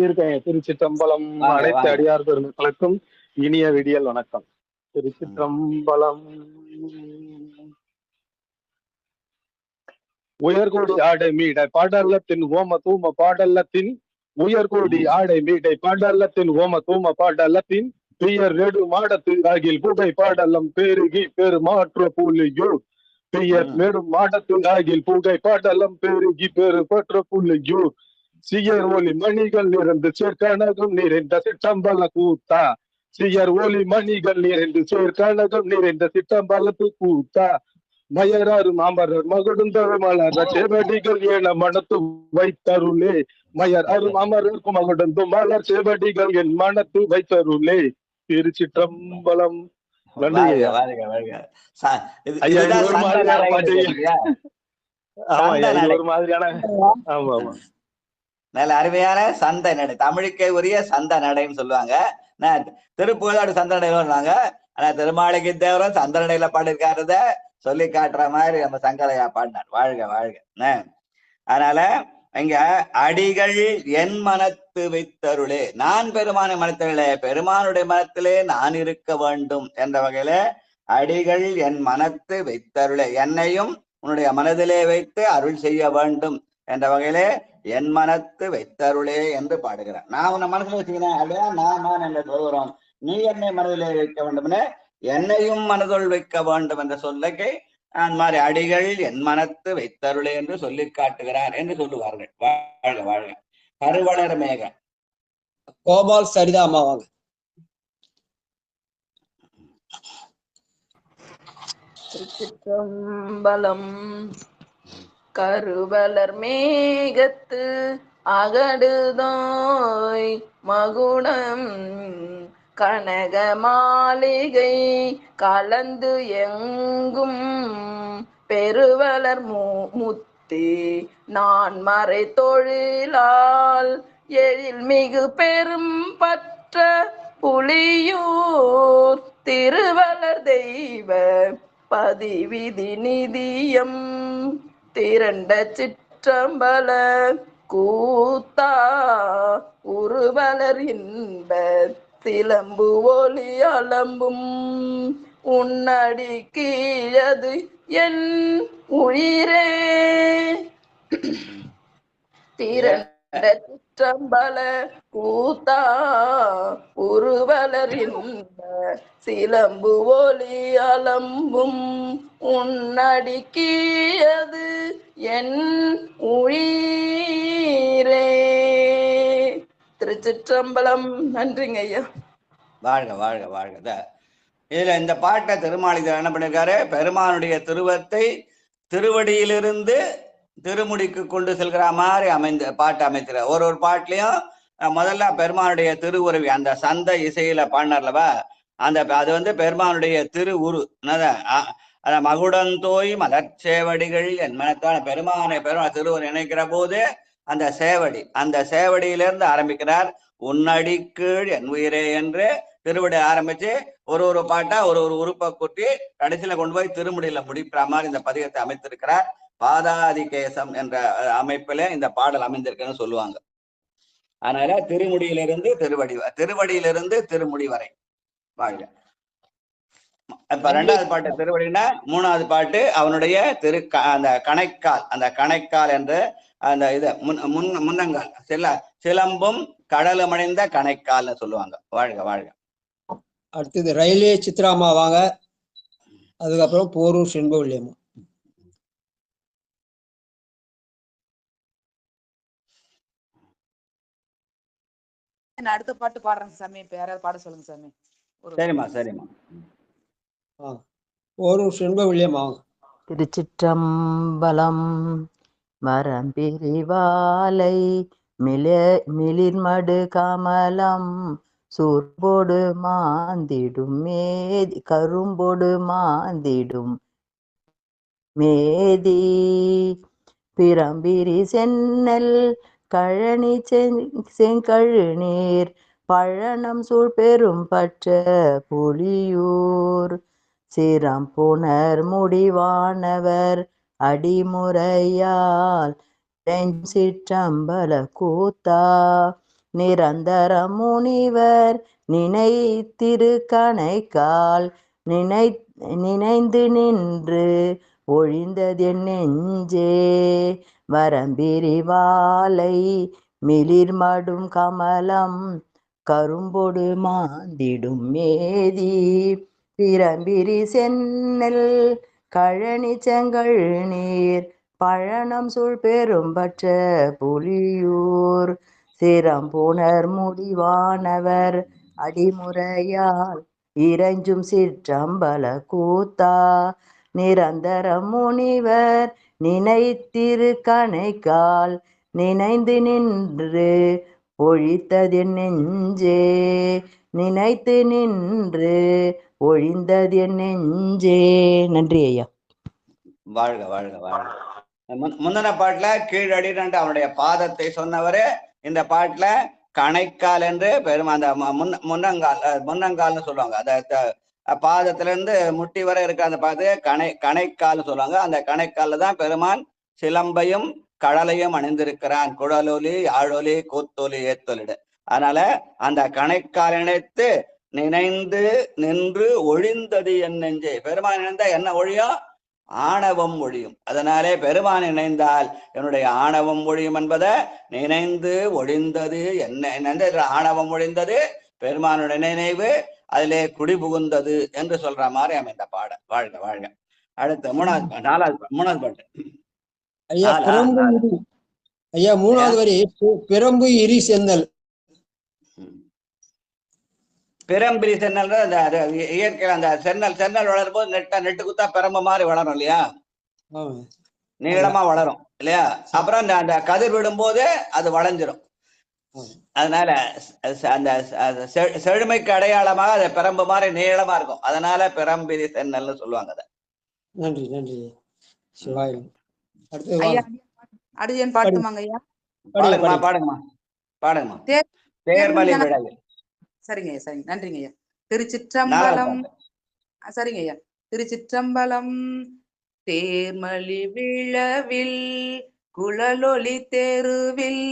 இருக்கேன். திருச்சிற்றம்பலம். வாங்க அனைத்து வாங்க. அடியார் பெருமக்களுக்கும் இனிய விடியல் வணக்கம். திருச்சிற்றம்பலம். உயர்கோடி ஆடை மீடை பாடல்லத்தின் ஓம தூம பாடல்லத்தின் உயர்கோடி ஆடை மீடை பாடல்லத்தின் ஓம தூம பாடல்லத்தின் பெயர் நெடு மாடத்து ஆகில் புகை பாடல்லம் பெருகி பெருமாற்ற புலியூர் பெயர் நெடு மாடத்து ஆகில் புகை பாடல்லம் பெருகி பெரு பற்ற புலியூர் சியர் ஒலி மணிகள் நிறைந்து சேர்க்கணகம் நிறைந்த சிற்றம்பல கூத்தா சியர் ஒலி மணிகள் நிறைந்து சேர்க்கணகம் நிறைந்த சிற்றம்பலத்து கூத்தா மயராறு மாமரர் மகுடுந்தர மலர செவடிகள் என மனத்து வைத்தருளே மயர் அரும் அமரருக்கு மகுடந்து மலர் செவடிகள் என் மனத்து வைத்தருளே. திருச்சிற்றம்பலம். நன்றி ஐயா. ஐயா, இது ஒரு மாதிரியான பாட்டு. ஆமா ஐயா, இது ஒரு மாதிரியான. ஆமா ஆமா, நல்ல அருமையான சந்த நடை, தமிழுக்கே உரிய சந்த நடைன்னு சொல்லுவாங்க. திருப்புகழாடு சந்த நடையில வருவாங்க. ஆனா திருமாளிகை தேவரும் சந்த நடையில பாடிருக்காரத சொல்லி காட்டுற மாதிரி நம்ம சங்கரையா பாடினார். வாழ்க வாழ்க. அதனால இங்க அடிகள் என் மனத்து வைத்தருளே, நான் பெருமானை மனத்திலே பெருமானுடைய மனத்திலே நான் இருக்க வேண்டும் என்ற வகையில அடிகள் என் மனத்து வைத்தருளே, என்னையும் உன்னுடைய மனதிலே வைத்து அருள் செய்ய வேண்டும் என்ற வகையிலே என் மனத்து வைத்தருளே என்று பாடுகிறார். நான் உன்னை மனசுல வச்சுக்கிறேன் அப்படின்னா நான் என்று சொல்கிறோம். நீ என்னை மனதிலே வைக்க வேண்டும்னு என்னையும் மனதுள் வைக்க வேண்டும் என்ற சொல்லுக்கு அந்த மாதிரி அடிகள் என் மனத்து வைத்தருளே என்று சொல்லி காட்டுகிறார் என்று சொல்லுவார்கள். வாழ்க வாழ்க. கருவளர் மேக கோபால் சரிதாமா வாங்க. திருச்சிற்றம்பலம். கருவலர் மேகத்து அகடுதோய் மகுடம் கனக மாளிகை கலந்து எங்கும் பெருவலர் முத்தி நான் மறை தொழிலால் எழில் மிகு பெரும் பற்ற புலியூர் திருவலர் தெய்வ பதிவிதி நிதியம் திரண்ட சிற்றம்பல கூத்தா உருவலர் இன்ப சிலம்பு ஒலி அலம்பும் உன்னடி கீழது என் உயிரே திரண்ட சிற்றம்பல கூத்தா உருவலர் இன்ப சிலம்பு ஒலி அலம்பும் உன்னடி கீழது என் உயிரே. திருச்சிற்றம்பலம். நன்றிங்க ஐயா. வாழ்க வாழ்க வாழ்க. இதுல இந்த பாட்டை திருமாளிகர் என்ன பண்ணிருக்காரு, பெருமானுடைய திருவத்தை திருவடியிலிருந்து திருமுடிக்கு கொண்டு செல்கிற மாதிரி பாட்டு அமைக்கிறார். ஒரு பாட்டுலயும் முதல்ல பெருமானுடைய திருவுருவி அந்த சந்த இசையில பாடினார்லவா, அது பெருமானுடைய திரு உரு மகுடந்தோய் மலர்ச்சேவடிகள் என் மனத்தான பெருமானை திருவுரு நினைக்கிற போது அந்த சேவடியிலிருந்து ஆரம்பிக்கிறார். உன்னடி கீழ் என் உயிரே என்று திருவடி ஆரம்பிச்சு ஒரு பாட்டா ஒரு உறுப்பை கூட்டி கடைசியில கொண்டு போய் திருமுடியில முடிக்கிற மாதிரி இந்த பதிகத்தை அமைத்திருக்கிறார். பாதாதிகேசம் என்ற அமைப்பில இந்த பாடல் அமைந்திருக்குன்னு சொல்லுவாங்க. அதனால திருமுடியிலிருந்து திருவடியிலிருந்து திருமுடி வரை. வாழ்க. இப்ப ரெண்டாவது பாட்டு திருவடினா, மூணாவது பாட்டு அவனுடைய அந்த கணைக்கால் என்று அந்த முன்னங்கால் சிலம்பும் கடலும் அடைந்த கணைக்கால்னு சொல்லுவாங்க. வாழ்க வாழ்க. அடுத்தது ரயில்வே சித்ராமா வாங்க. அதுக்கப்புறம் போரூர் செண்பவல்லியம்மா. அடுத்த பாட்டு பாடுறேன் சாமி. இப்ப யாராவது பாட சொல்லுங்க சாமி. சரிம்மா. போரூர் செண்பவல்லியம்மா வாங்க. திருச்சிற்றம்பலம். மரம்பிரிவாலை மிளிர்மடு கமலம் சூர்போடு மாந்திடும் கரும்பொடு மாந்திடும் மேதி பிரம்பிரி சென்னல் கழனி செங்கழு நீர் பழனம் சூழ் பெரும் பற்ற புலியூர் சிரம் புனர் முடிவானவர் அடிமுறையால் சிற்றம்பல கூத்தா நிரந்தர முனிவர் நினைத்திருக்கணைக்கால் நினைந்து நின்று ஒழிந்ததென் நெஞ்சே வரம்பிரிவாலை மிளிர்மடும் கமலம் கரும்பொடு மாந்திடும் மேதி பிரம்பிரி சென்னல் கழனி செங்கல் நீர் பழனம் சூழ் பெரும் பற்ற புலியூர் சிரம் புனர் முடிவானவர் அடிமுறையால் இறைஞ்சும் சிற்றம்பல கூத்தா நிரந்தர முனிவர் நினைத்திருக்கணைக்கால் நினைந்து நின்று ஒழித்ததென் நெஞ்சே நினைத்து நின்று ஒழிந்ததென் நெஞ்சே. நன்றி ஐயா. வாழ்க வாழ்க வாழ்க. முந்தின பாட்டுல கீழடின்னு அவனுடைய பாதத்தை சொன்னவரு இந்த பாட்டுல கணைக்கால் என்று பெரும் அந்த முன்னங்கால்னு சொல்லுவாங்க. அந்த பாதத்துல இருந்து முட்டி வரை இருக்கிற அந்த பாதத்தை கணைக்கால்னு சொல்லுவாங்க. அந்த கணைக்கால்ல தான் பெருமான் சிலம்பையும் கடலையும் அணிந்திருக்கிறான். குழலொலி ஆழொலி கூத்தொலி ஏத்தொலிடு. அதனால அந்த கணைக்கால் இணைத்து நினைந்து நின்று ஒழிந்தது என் நெஞ்சே. பெருமான் இணைந்தா என்ன ஒழியும்? ஆணவம் ஒழியும். அதனாலே பெருமான் இணைந்தால் என்னுடைய ஆணவம் ஒழியும் என்பதை நினைந்து ஒழிந்தது என்ன ஆணவம் ஒழிந்தது பெருமானுடைய நினைவு அதிலே குடிபுகுந்தது என்று சொல்ற மாதிரி அமைந்த பாடல். வாழ்க வாழ்க. அடுத்து மூணாவது பாட்டு. ஐயா மூணாவது வரி பிரம்பு இரி சென்னல். பிரம்பிரி சென்னல் அந்த இயற்கையில் அந்த சென்னல் வளரும் போது நெட்டு குத்தா பெரம்பு மாதிரி வளரும் இல்லையா, நீளமா வளரும் இல்லையா. அப்புறம் அந்த கதிர் விடும் போது அது வளைஞ்சிரும். அதனால அந்த செழுமைக்கு அடையாளமாக அது பெரம்பு மாதிரி நீளமா இருக்கும். அதனால பிரம்பிரி சென்னல்னு சொல்லுவாங்க அதை. நன்றி நன்றி சிவாயம். அடுத்து பாட்டுமாங்க ஐயா. பாடுங்கம்மா தேர்மலி விழாவில். சரிங்க ஐயா, சரிங்க, நன்றிங்க ஐயா. திருச்சிற்றம்பலம். சரிங்க ஐயா. திருச்சிற்றம்பலம். தேர்மலி விழவில் குழலொலி தெருவில்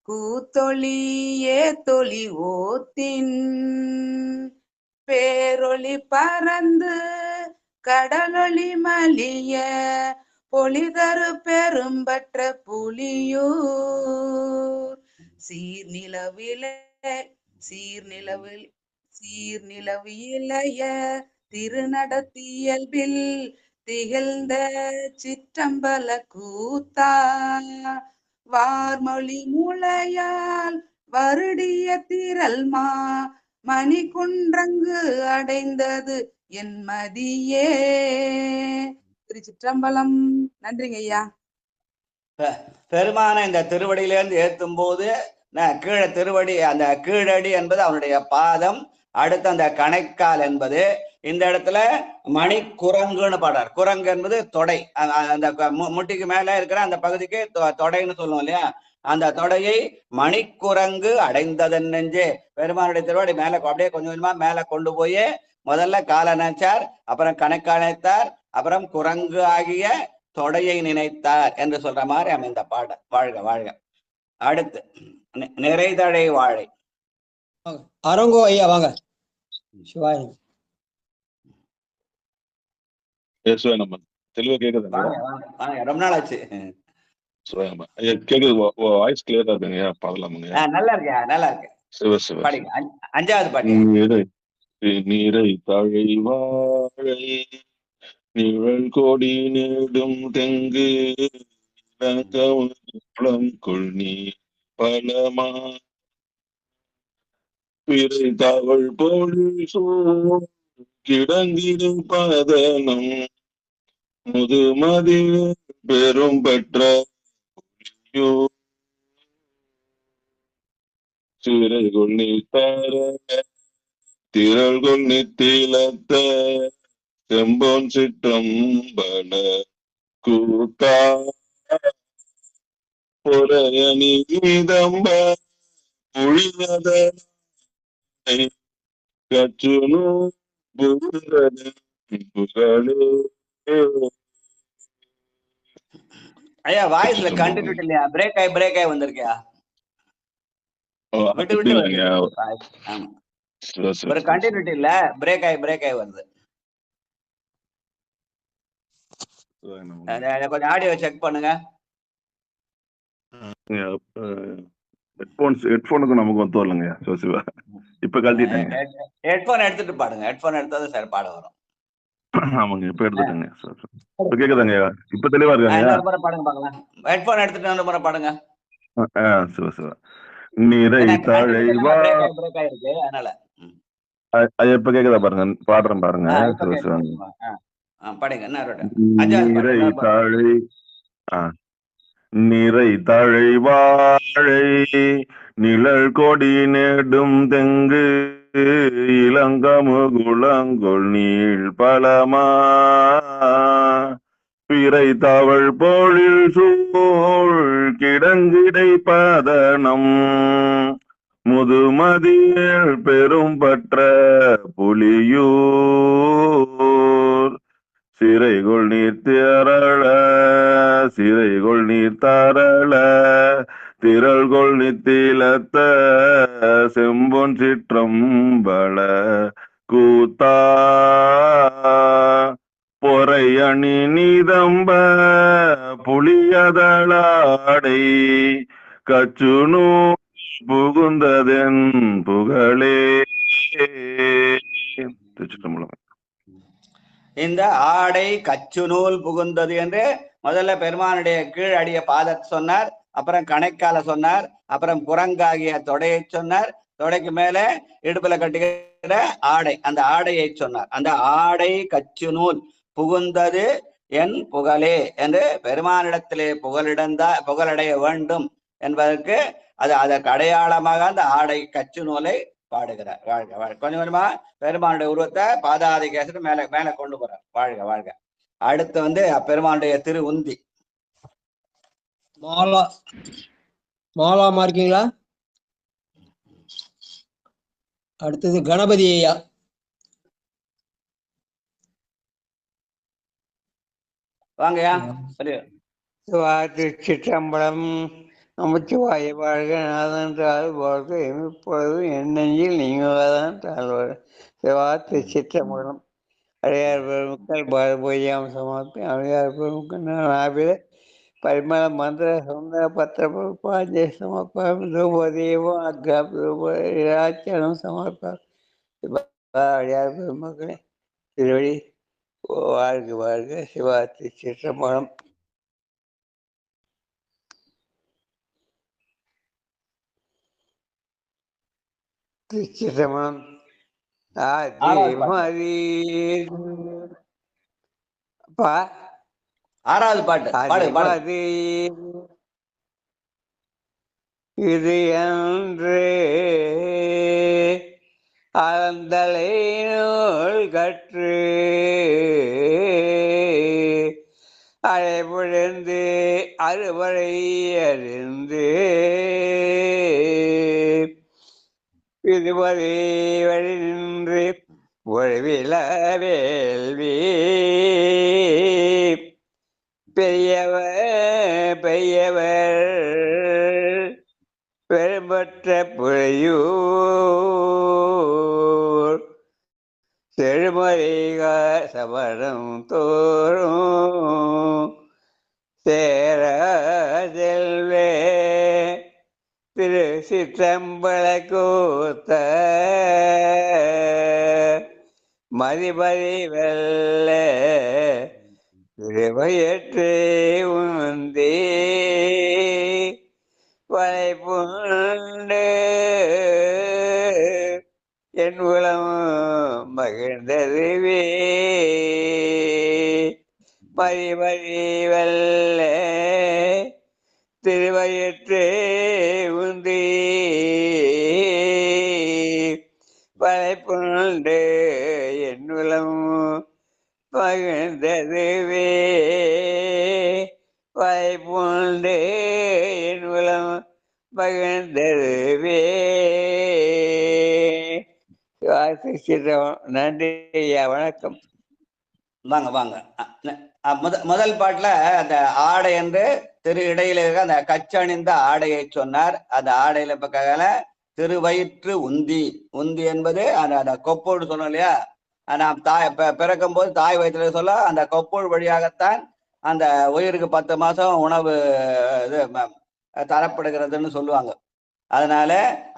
கூத்தொலியே தொலி ஓத்தின் பேரொலி பறந்து கடலொலி மலிய பொலிதரு பெரும்பற்ற புலியூர் சீர்நிலவு இளைய திருநடத்தியல்பில் திகழ்ந்த சிற்றம்பல கூத்தா வார்மொழி முளையால் வருடிய திரள்மா மணி குன்றங்கு அடைந்தது என் மதியே. திருச்சிற்றம்பலம். நன்றிங்க ஐயா. பெருமான இந்த திருவடியிலிருந்து ஏற்றும் போது கீழே திருவடி அந்த கீழடி என்பது அவனுடைய பாதம், அடுத்து அந்த கணைக்கால் என்பது. இந்த இடத்துல மணி குரங்குன்னு பாடுறார். குரங்கு என்பது தொடை. அந்த முட்டிக்கு மேல இருக்கிற அந்த பகுதிக்கு தொடைன்னு சொல்லுவோம் இல்லையா. அந்த தொடையை மணிக்குரங்கு அடைந்ததன் நெஞ்சே. பெருமானுடைய திருவடி மேல அப்படியே கொஞ்சம் கொஞ்சமா மேல கொண்டு போய் முதல்ல காலை நினைச்சார், அப்புறம் கணைக்கால் நினைத்தார், அப்புறம் குரங்கு ஆகிய தொடையை நினைத்தார் என்று சொல்ற மாதிரி அமைந்த பாடல். வாழ்க வாழ்க. அடுத்து நிறைதழை வாழை. அரங்கோ ஐயா வாங்க. சிவாயம். தெளிவா கேக்குது. ரொம்ப நாள் ஆச்சு. கேக்குது. வாய்ஸ் கிளியரா இருக்குங்க. பாடலாமுங்க. நல்லா இருக்கா? நல்லா இருக்கு. அஞ்சாவது பாட்டு. நீரை தழை வாழை நிழல் கொடி நெடும் தெங்கு கொள்நீ பலமா பிறை தவள் பொருள் கிடங்கிடு பதனம் முதுமதி பெரும் பெற்ற சிறை கொள்ளி தர திரள் கொள்ளி தீலத்த செம்போன் சிற்றம்பல கூத்தா பொறையணி மீதம்ப புழியத கச்சுனு புகுந்ததென் புகழே. ஐயா வாய்ஸ்ல திருச்சிற்றம்பலம். கண்டினியூட்டி இல்லையா? பிரேக் ஆகி வந்திருக்கியா? விட்டு விட்டு வருது அப்படிங்களாங்கய்யா? வாய்ஸ். ஆமா, சரி, சரி, ஒரு சரி, சரி. கண்டினியூட்டி இல்ல, பிரேக் ஆகி வருது. கொஞ்சம் ஆடியோ செக் பண்ணுங்க. ஹெட்போனுக்கு நமக்கு ஒத்து வரலங்கய்யா. சிவா இப்ப கழட்டிட்டேங்க. ஹெட்போன் எடுத்துட்டு பாடுங்க. ஹெட்போன் எடுத்தாதான் சார் பாட வரும். ஆமாங்க, இப்ப எடுத்துட்டேங்க. இப்ப கேக்குதாங்கய்யா? இப்ப தெளிவா இருக்காங்கய்யா? இன்னொரு முறை பாடுங்க பார்க்கலாம். ஹெட்போன் எடுத்துட்டு இன்னொரு முறை பாடுங்க. சிவா நிறை தழைவா. பிரேக் ஆயிருக்கு அதனால. இப்ப கேக்குதா பாருங்க, பாடுறேன் பாருங்க. இப்ப சிவா பாடுங்க. நிறை தழை நிறை தழை வாழை நிழல் கொடி நெடும் தெங்கு இளங்கமுகுளங்கொள் நீள் பலமா பிறை தவள் பொழில் சூழ் கிடங்கிடை பதனம் முதுமதியில் பெரும் பற்ற புலியூர் சிறைகொள் நீர் திரள சிறைகொள் நீர் தரள திரள்கொள் நித்திலத்த செம்பொன் சிற்றம்பல கூத்தா பொறை அணி நீதம்ப புலியதளாடை கச்சுனு புகுந்ததென் புகழே. திருச்சிற்றம்பலம். இந்த ஆடை கச்சு நூல் புகுந்தது என்று முதல்ல பெருமானுடைய கீழ் அடிய பாதத்தை சொன்னார், அப்புறம் கணைக்கால சொன்னார், அப்புறம் புறங்காகிய தொடையை சொன்னார், தொடைக்கு மேல இடுப்புல கட்டுகிற ஆடை, அந்த ஆடையை சொன்னார். அந்த ஆடை கச்சு நூல் புகுந்தது என் புகழே என்று பெருமானிடத்திலே புகழடைய வேண்டும் என்பதற்கு அதற்கு அடையாளமாக அந்த ஆடை கச்சு நூலை பாடுகிறார். வாழ்க வாழ்க. கொஞ்சம் கொஞ்சமா பெருமானுடைய உருவத்தை பாதாதி கேசட்டு மேல மேல கொண்டு போறார். வாழ்க வாழ்க. அடுத்து பெருமானுடைய திரு உந்தி மாலாமா இருக்கீங்களா? அடுத்தது கணபதி ஐயா. வாங்கய்யா. திருச்சிற்றம்பலம். நமச்சிவாய வாழ்க. நாதன் தாழ் வாழ்க. எமிப்பொழுதும் எண்ணெஞ்சில் நீங்களாதான் தாழ்வார். சிவா திருச்சிற்றம்பலம். அடையார் பெருமக்கள் பாரபூஜ்யம் சமாப்தி. அடையார் பெருமக்கள் நாவில பரிமள மந்திர சுந்தர பத்திர பாஞ்ச சமர்ப்பம் ரூபதேவம் அக்ரம் ரூபாச்சனம் சமர்ப்பம். அடையார் பெருமக்களே திருவடி வாழ்க வாழ்க. சிவா திருச்சிற்றம்பலம். திருச்சிற்றம்பலம். ஆறாவது பாட்டு இது என்று அறந்தலை நூல் கற்று அழைப்புழந்து அறுவரை அறிந்து இதுவரை வழி நின்று ஒழிவில வேள்வி பெரியவர் பெரும்பற்ற புழையூர் செழுமறைக சபரம் தோறும் சேர செல்வே திரு சிற்றம்பல கூத்த மதிபதி வெல்ல திருவையற்றே உந்தி வளைப்புண்டு என் உளம் மகிழ்ந்ததுவே மதிபதி வெல்ல திருவையற்றே உந்தி வளைப்புண்டு என் உளம் மகிழ்ந்ததுவே வாய்ப்புண்டு என் உளம் மகிழ்ந்ததுவே. நன்றி ஐயா, வணக்கம். வாங்க வாங்க. முதல் பாட்டுல அந்த ஆடை என்று திரு இடையில இருக்க அந்த கச்சணிந்த ஆடையை சொன்னார். அந்த ஆடையில பக்கல திருவயிற்று உந்தி. உந்தி என்பது அந்த கொப்போடு சொன்னோம் இல்லையா, நாம் பிறக்கும் போது தாய் வயிற்றுல சொல்ல அந்த கொப்போடு வழியாகத்தான் அந்த உயிருக்கு 10 மாசம் உணவு இது தரப்படுகிறதுன்னு சொல்லுவாங்க. அதனால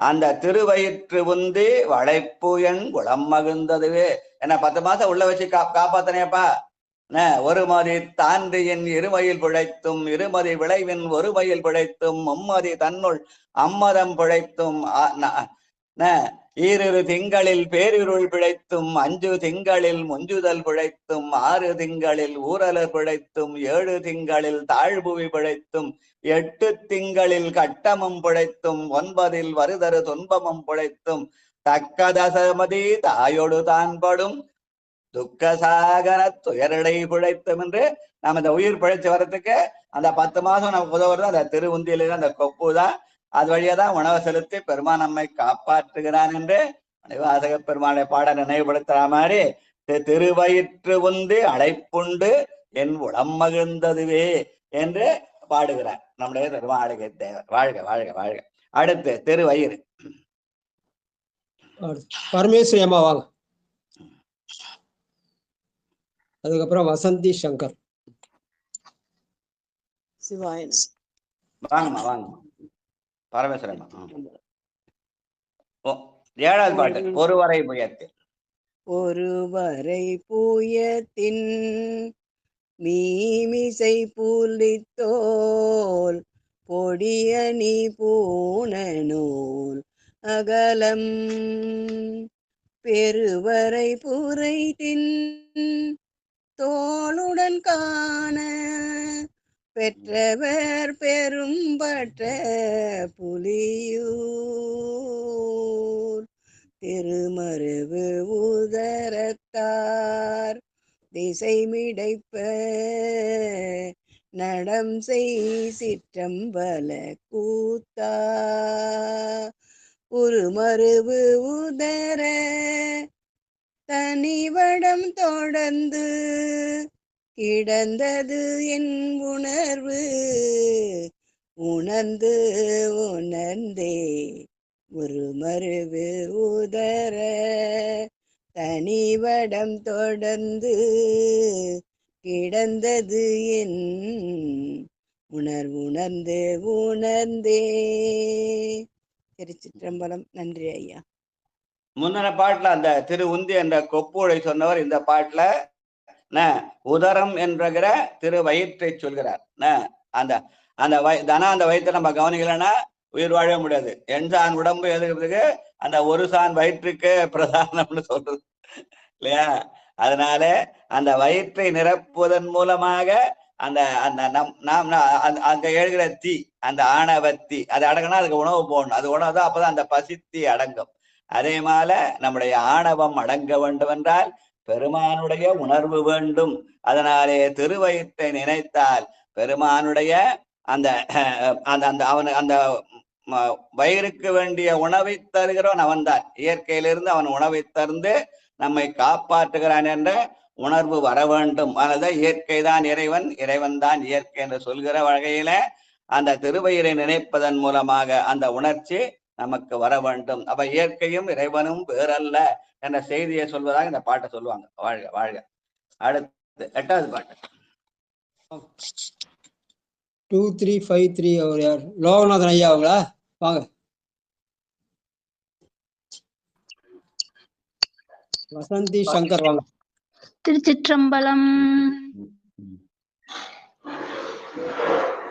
அந்த திருவயிற்று உந்தி வளைப்பு என் குளம் மகிழ்ந்ததுவே. என்ன 10 மாசம் உள்ள வச்சு காப்பாத்தனேப்பா. ஒரு மதி தாண்டியின் இருமையில் பிழைத்தும் இருமதி விளைவின் ஒருமையில் பிழைத்தும் மும்மதி தன்னுள் அம்மதம் பிழைத்தும் ஈரிரு திங்களில் பேரிருள் பிழைத்தும் 5 திங்களில் முஞ்சுதல் பிழைத்தும் 6 திங்களில் ஊரலர் பிழைத்தும் 7 திங்களில் தாழ்புவி பிழைத்தும் 8 திங்களில் கட்டமும் பிழைத்தும் 9 வருதரு துன்பமும் பிழைத்தும் தக்கதசமதி தாயோடு தான் படும் துக்க சாகர துயரடை பிழைத்தும் என்று நம்ம இந்த உயிர் பிழைச்சு வர்றதுக்கு அந்த 10 மாசம் நமக்கு உதவுறது அந்த திருவுந்தியில அந்த கொப்பு தான். அது வழியாதான் உணவை செலுத்தி பெருமான் நம்மை காப்பாற்றுகிறான் என்று மணிவாசக பெருமானை பாட நினைவுபடுத்துற மாதிரி திருவயிற்று உந்தி அழைப்புண்டு என் உளம் மகிழ்ந்ததுவே என்று பாடுகிறார் நம்முடைய திருமாளிகை தேவர். வாழ்க வாழ்க வாழ்க. அடுத்து திருவயிறு. பரமேஸ்வரி அம்மா வாங்க. அதுக்கப்புறம் வசந்தி சங்கர். சிவாயன் வாங்கம்மா வாங்க. பரமேஸ்வரி அம்மா. 7வது பாட்டு ஒருவரை புயத்தில். ஒருவரை பூயத்தின் மீமிசை புலித்தோல் பொடியணி பூணநூல் அகலம் பெருவரை புரைத்தின் தோளுடன் காண பெற்றவர் பெரும்பற்ற புலியூர் திருமருவு உதரத்தார் திசை மிடைப்ப நடம் செய் சிற்றம்பல கூத்தா உருமருவு உதர தனிவடம் தொடர்ந்து கிடந்தது என் உணர்வு உணர்ந்து உணர்ந்தே ஒரு மருவு உதர தனிவடம் தொடர்ந்து கிடந்தது என் உணர்ந்து உணர்ந்தே. திருச்சிற்றம்பலம். நன்றி ஐயா. முந்தின பாட்டுல அந்த திரு உந்தி என்ற கொப்புழை சொன்னவர் இந்த பாட்டுல உதரம் என்கிற திரு வயிற்றை சொல்கிறார். அந்த அந்த அந்த வயிற்றை நம்ம கவனிக்கலன்னா உயிர் வாழ முடியாது. எண்சான் உடம்பு எதுக்கிறதுக்கு அந்த ஒரு சான் வயிற்றுக்கு பிரதானம்னு சொல்றது இல்லையா? அதனால அந்த வயிற்றை நிரப்புவதன் மூலமாக அந்த அந்த நாம் அங்க எழுகிற தீ, அந்த ஆணவத்தி அது அடங்கினா அதுக்கு உணவு போடணும். அது உணவு தான், அப்பதான் அந்த பசித்தி அடங்கும். அதே மால நம்முடைய ஆணவம் அடங்க வேண்டும் என்றால் பெருமானுடைய உணர்வு வேண்டும். அதனாலே திருவயிற்றை நினைத்தால் பெருமானுடைய அந்த அந்த அவன் அந்த வயிறுக்கு வேண்டிய உணவை தருகிறவன் அவன்தான். இயற்கையிலிருந்து அவன் உணவை தந்து நம்மை காப்பாற்றுகிறான் என்ற உணர்வு வர வேண்டும். அதனால்தான் இயற்கை தான் இறைவன், இறைவன் தான் இயற்கை என்று சொல்கிற வகையில அந்த திருவயிறை நினைப்பதன் மூலமாக அந்த உணர்ச்சி நமக்கு வர வேண்டும். அப்ப இயற்கையும் இறைவனும் வேறல்ல என்ற செய்தியை சொல்வதாக இந்த பாட்டை சொல்லுவாங்க. வாழ்க வாழ்க. அடுத்து 8வது பாட்டு 2353. அவர் யார்? லோகநாதன் ஐயா அவங்களா? வாங்க. வசந்தி சங்கர் வாங்க. திருச்சிற்றம்பலம்.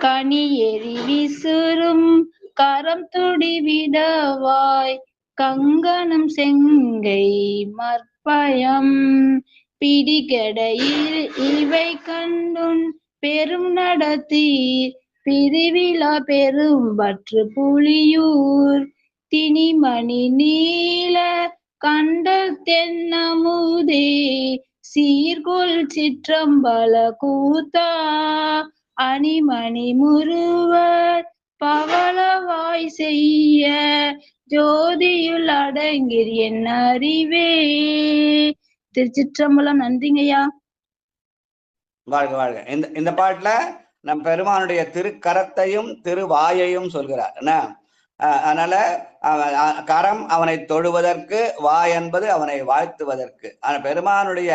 கனி எரி விசுரும் கரம் துடி விடவாய் கங்கணம் செங்கை மற்பயம் பிடிகடையில் இவை கண்டுன் பெரும் நடத்தீர் பிரிவிழா பெரும்பற்று புலியூர் திணிமணி நீல கண்டல் தென்னமுதே சீர்கொள் சிற்றம்பல கூத்தா அணிமணி முருவர் பவளவாய் செய்ய ஜோதியுள் அடங்கிற் என் அறிவே. திருச்சிற்றம்பலம். நன்றிங்கய்யா. வாழ்க வாழ்க. இந்த பாட்டுல நம் பெருமானுடைய திருக்கரத்தையும் திருவாயையும் சொல்கிறார் என்ன. அதனால கரம் அவனை தொழுவதற்கு, வாய் என்பது அவனை வாழ்த்துவதற்கு. பெருமானுடைய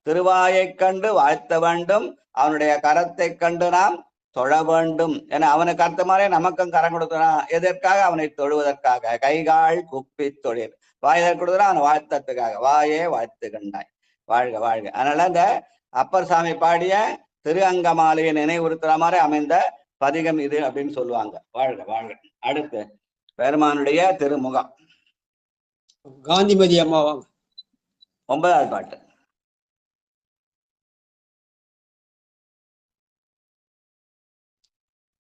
திருவாயை கண்டு வாழ்த்த வேண்டும், அவனுடைய கரத்தை கண்டு நாம் தொழ வேண்டும். ஏன்னா அவனுக்கு அர்த்த மாதிரி நமக்கும் கரம் கொடுக்கிறான். எதற்காக? அவனை தொழுவதற்காக. கைகால் குப்பி தொழில். வாயை கொடுக்குறான் அவனை வாழ்த்தத்துக்காக. வாயே வாழ்த்து கண்டாய். வாழ்க வாழ்க. அதனால இந்த அப்பர் சாமி பாடிய திரு அங்கமாலையை நினைவுறுத்துற மாதிரி அமைந்த பதிகம் இது அப்படின்னு சொல்லுவாங்க. வாழ்க வாழ்க. அடுத்து பெருமானுடைய திருமுகம். காந்திமதி அம்மா வாங்க. 9வது பாட்டு.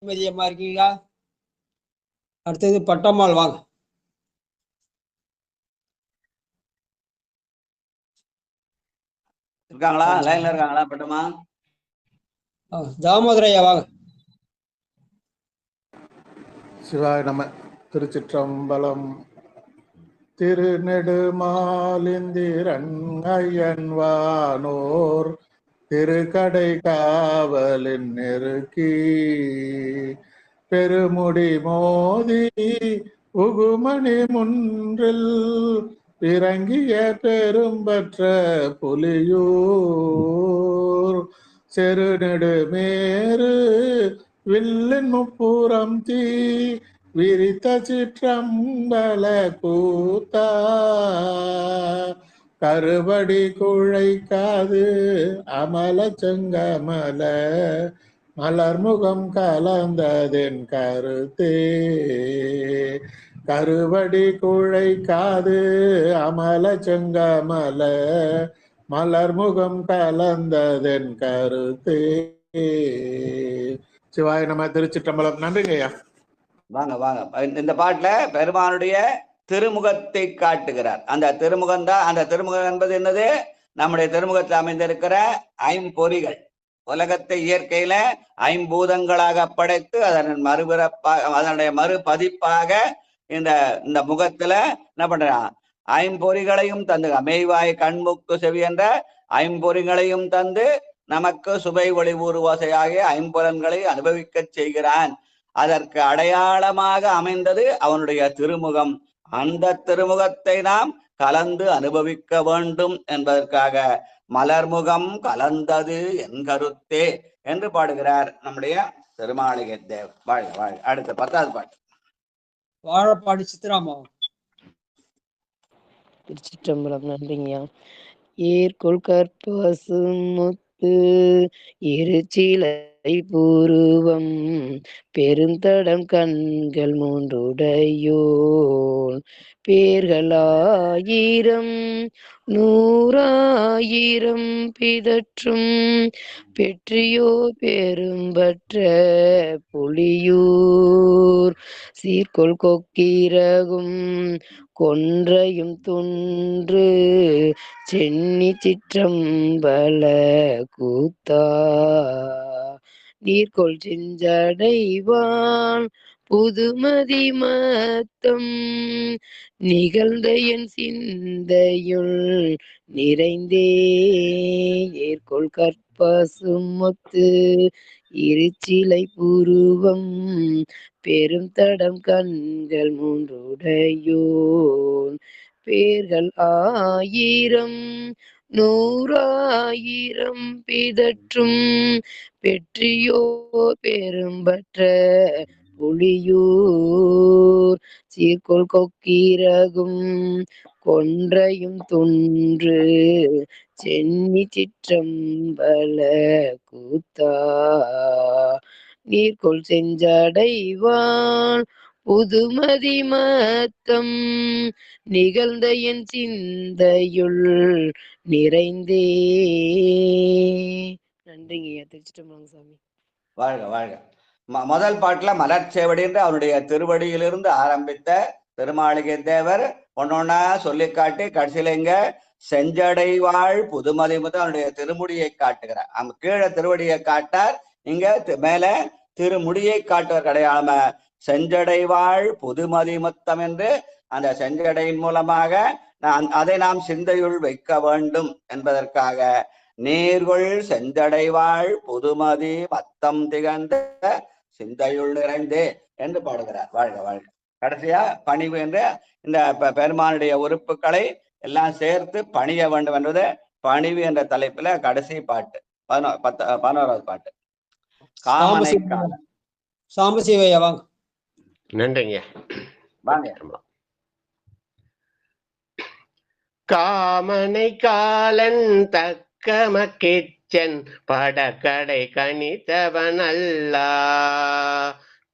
காந்திமதி அம்மா இருக்கீங்களா? அடுத்தது பட்டம்மாள் வாங்க. இருக்காங்களா? லைன்ல இருக்காங்களா பட்டமா? தாமோதரையா வாங்க. சிவாய நம. திருச்சிற்றம்பலம். திருநெடுமாலிந்திரன்வானோர் திருக்கடை காவலின் நெருக்கி பெருமுடி மோதி உகுமணி முன்றில் இறங்கிய பெரும்பற்ற புலியூர் செருநெடுமேறு வில்லின் முப்புறம் தீ விரித்த சிற்றம்பல கூத்தா கருபடி குழைக்காது அமல செங்கமல மலர்முகம் கலந்ததென் கருத்தே. கருபடி குழைக்காது அமல செங்கமல மலர்முகம் கலந்ததென் கருத்தே. சிவாய நம. திருச்சிற்றம்பலம். நன்றிங்க ஐயா. வாங்க வாங்க. இந்த பாட்டுல பெருமானுடைய திருமுகத்தை காட்டுகிறார். அந்த திருமுகம் தான். அந்த திருமுகம் என்பது என்னது? நம்முடைய திருமுகத்தில் அமைந்திருக்கிற ஐம்பொறிகள். உலகத்தை இயற்கையில ஐம்பூதங்களாக படைத்து அதனுடைய மறுபதிப்பாக இந்த முகத்துல என்ன பண்றான்? ஐம்பொறிகளையும் தந்து, மெய்வாய் கண்முக்கு செவி என்ற ஐம்பொறிகளையும் தந்து நமக்கு சுவை ஒளி ஊர்வாசையாகிய ஐம்புலன்களை அனுபவிக்க செய்கிறான். அதற்கு அடையாளமாக அமைந்தது அவனுடைய திருமுகம். அந்த திருமுகத்தை நாம் கலந்து அனுபவிக்க வேண்டும் என்பதற்காக மலர்முகம் கலந்தது என் கருத்தே என்று பாடுகிறார் நம்முடைய திருமாளிகை தேவர். வாழ்க வாழ்க. அடுத்த 10வது பாட்டு. வாழப்பாடி சித்ராமா. திருச்சிற்றம்பலம். நன்றிங்கய்யா. ஏற்கொள் கற்பசு முத்து இருச்சிலை பூருவம் பெருந்தடம் கண்கள் மூன்றுடையோன் பேர்களாயிரம் நூறாயிரம் பிதற்றும் பெற்றியோ பெரும்பற்ற புலியூர் சீர்கொள் கொக்கிரகும் கொன்றையும் துன்று சென்னி சிற்றம்பல கூத்தா நீர்கொள் செஞ்சடைவான் புதுமதி மத்தம் நிகழ்ந்த என் சிந்தையுள் நிறைந்தே ஏற்கொள் கற்பசும் மொத்து இருச்சிலை புருவம் பெரும் தடம் கண்கள் மூன்றுடையோன் பேர்கள் ஆயிரம் நூறாயிரம் பிதற்றும் பெற்றியோ பெரும்பற்ற புலியூர் சீர்கொள் கொக்கிரகும் கொன்றையும் துன்று சென்னி சிற்றம்பல கூத்தா நீர்கொள் செஞ்சடைவான் புதுமதி மத்தம் நிகழ்ந்த என் சிந்தையுள் நிறைந்தே. நன்றிங்கய்யா. திருச்சிற்றம்பலம் சாமி. வாழ்க வாழ்க. முதல் பாட்டுல மலர்ச்சேவடி என்று அவனுடைய திருவடியிலிருந்து ஆரம்பித்த திருமாளிகை தேவர் ஒன்னொன்னா சொல்லி காட்டி கடைசியில இங்க செஞ்சடைவாள் புதுமதி முதல் அவனுடைய திருமுடியை காட்டுகிறார். அங்க கீழே திருவடியை காட்டார், இங்க மேல திருமுடியை காட்டுவார். கிடையாம செஞ்சடைவாழ் புதுமதி மொத்தம் என்று அந்த செஞ்சடையின் மூலமாக அதை நாம் சிந்தையுள் வைக்க வேண்டும் என்பதற்காக நீர்கொள் செஞ்சடைவாழ் புதுமதி மத்தம் திகழ்ந்த சிந்தையுள் நிறைந்தே என்று பாடுகிறார். வாழ்க வாழ்க. கடைசியா பணிவு என்று இந்த பெருமானுடைய உறுப்புகளை எல்லாம் சேர்த்து பணிய வேண்டும் என்பது பணிவு என்ற தலைப்புல கடைசி பாட்டு 11வது பாட்டு. காமனை காலம். சாம்பசிவையா வாங்க. நன்றிங்க. வாங்க. காமனை காலன் தக்கமக்கிச்சன் படக்கடை கணித்தவன் அல்லா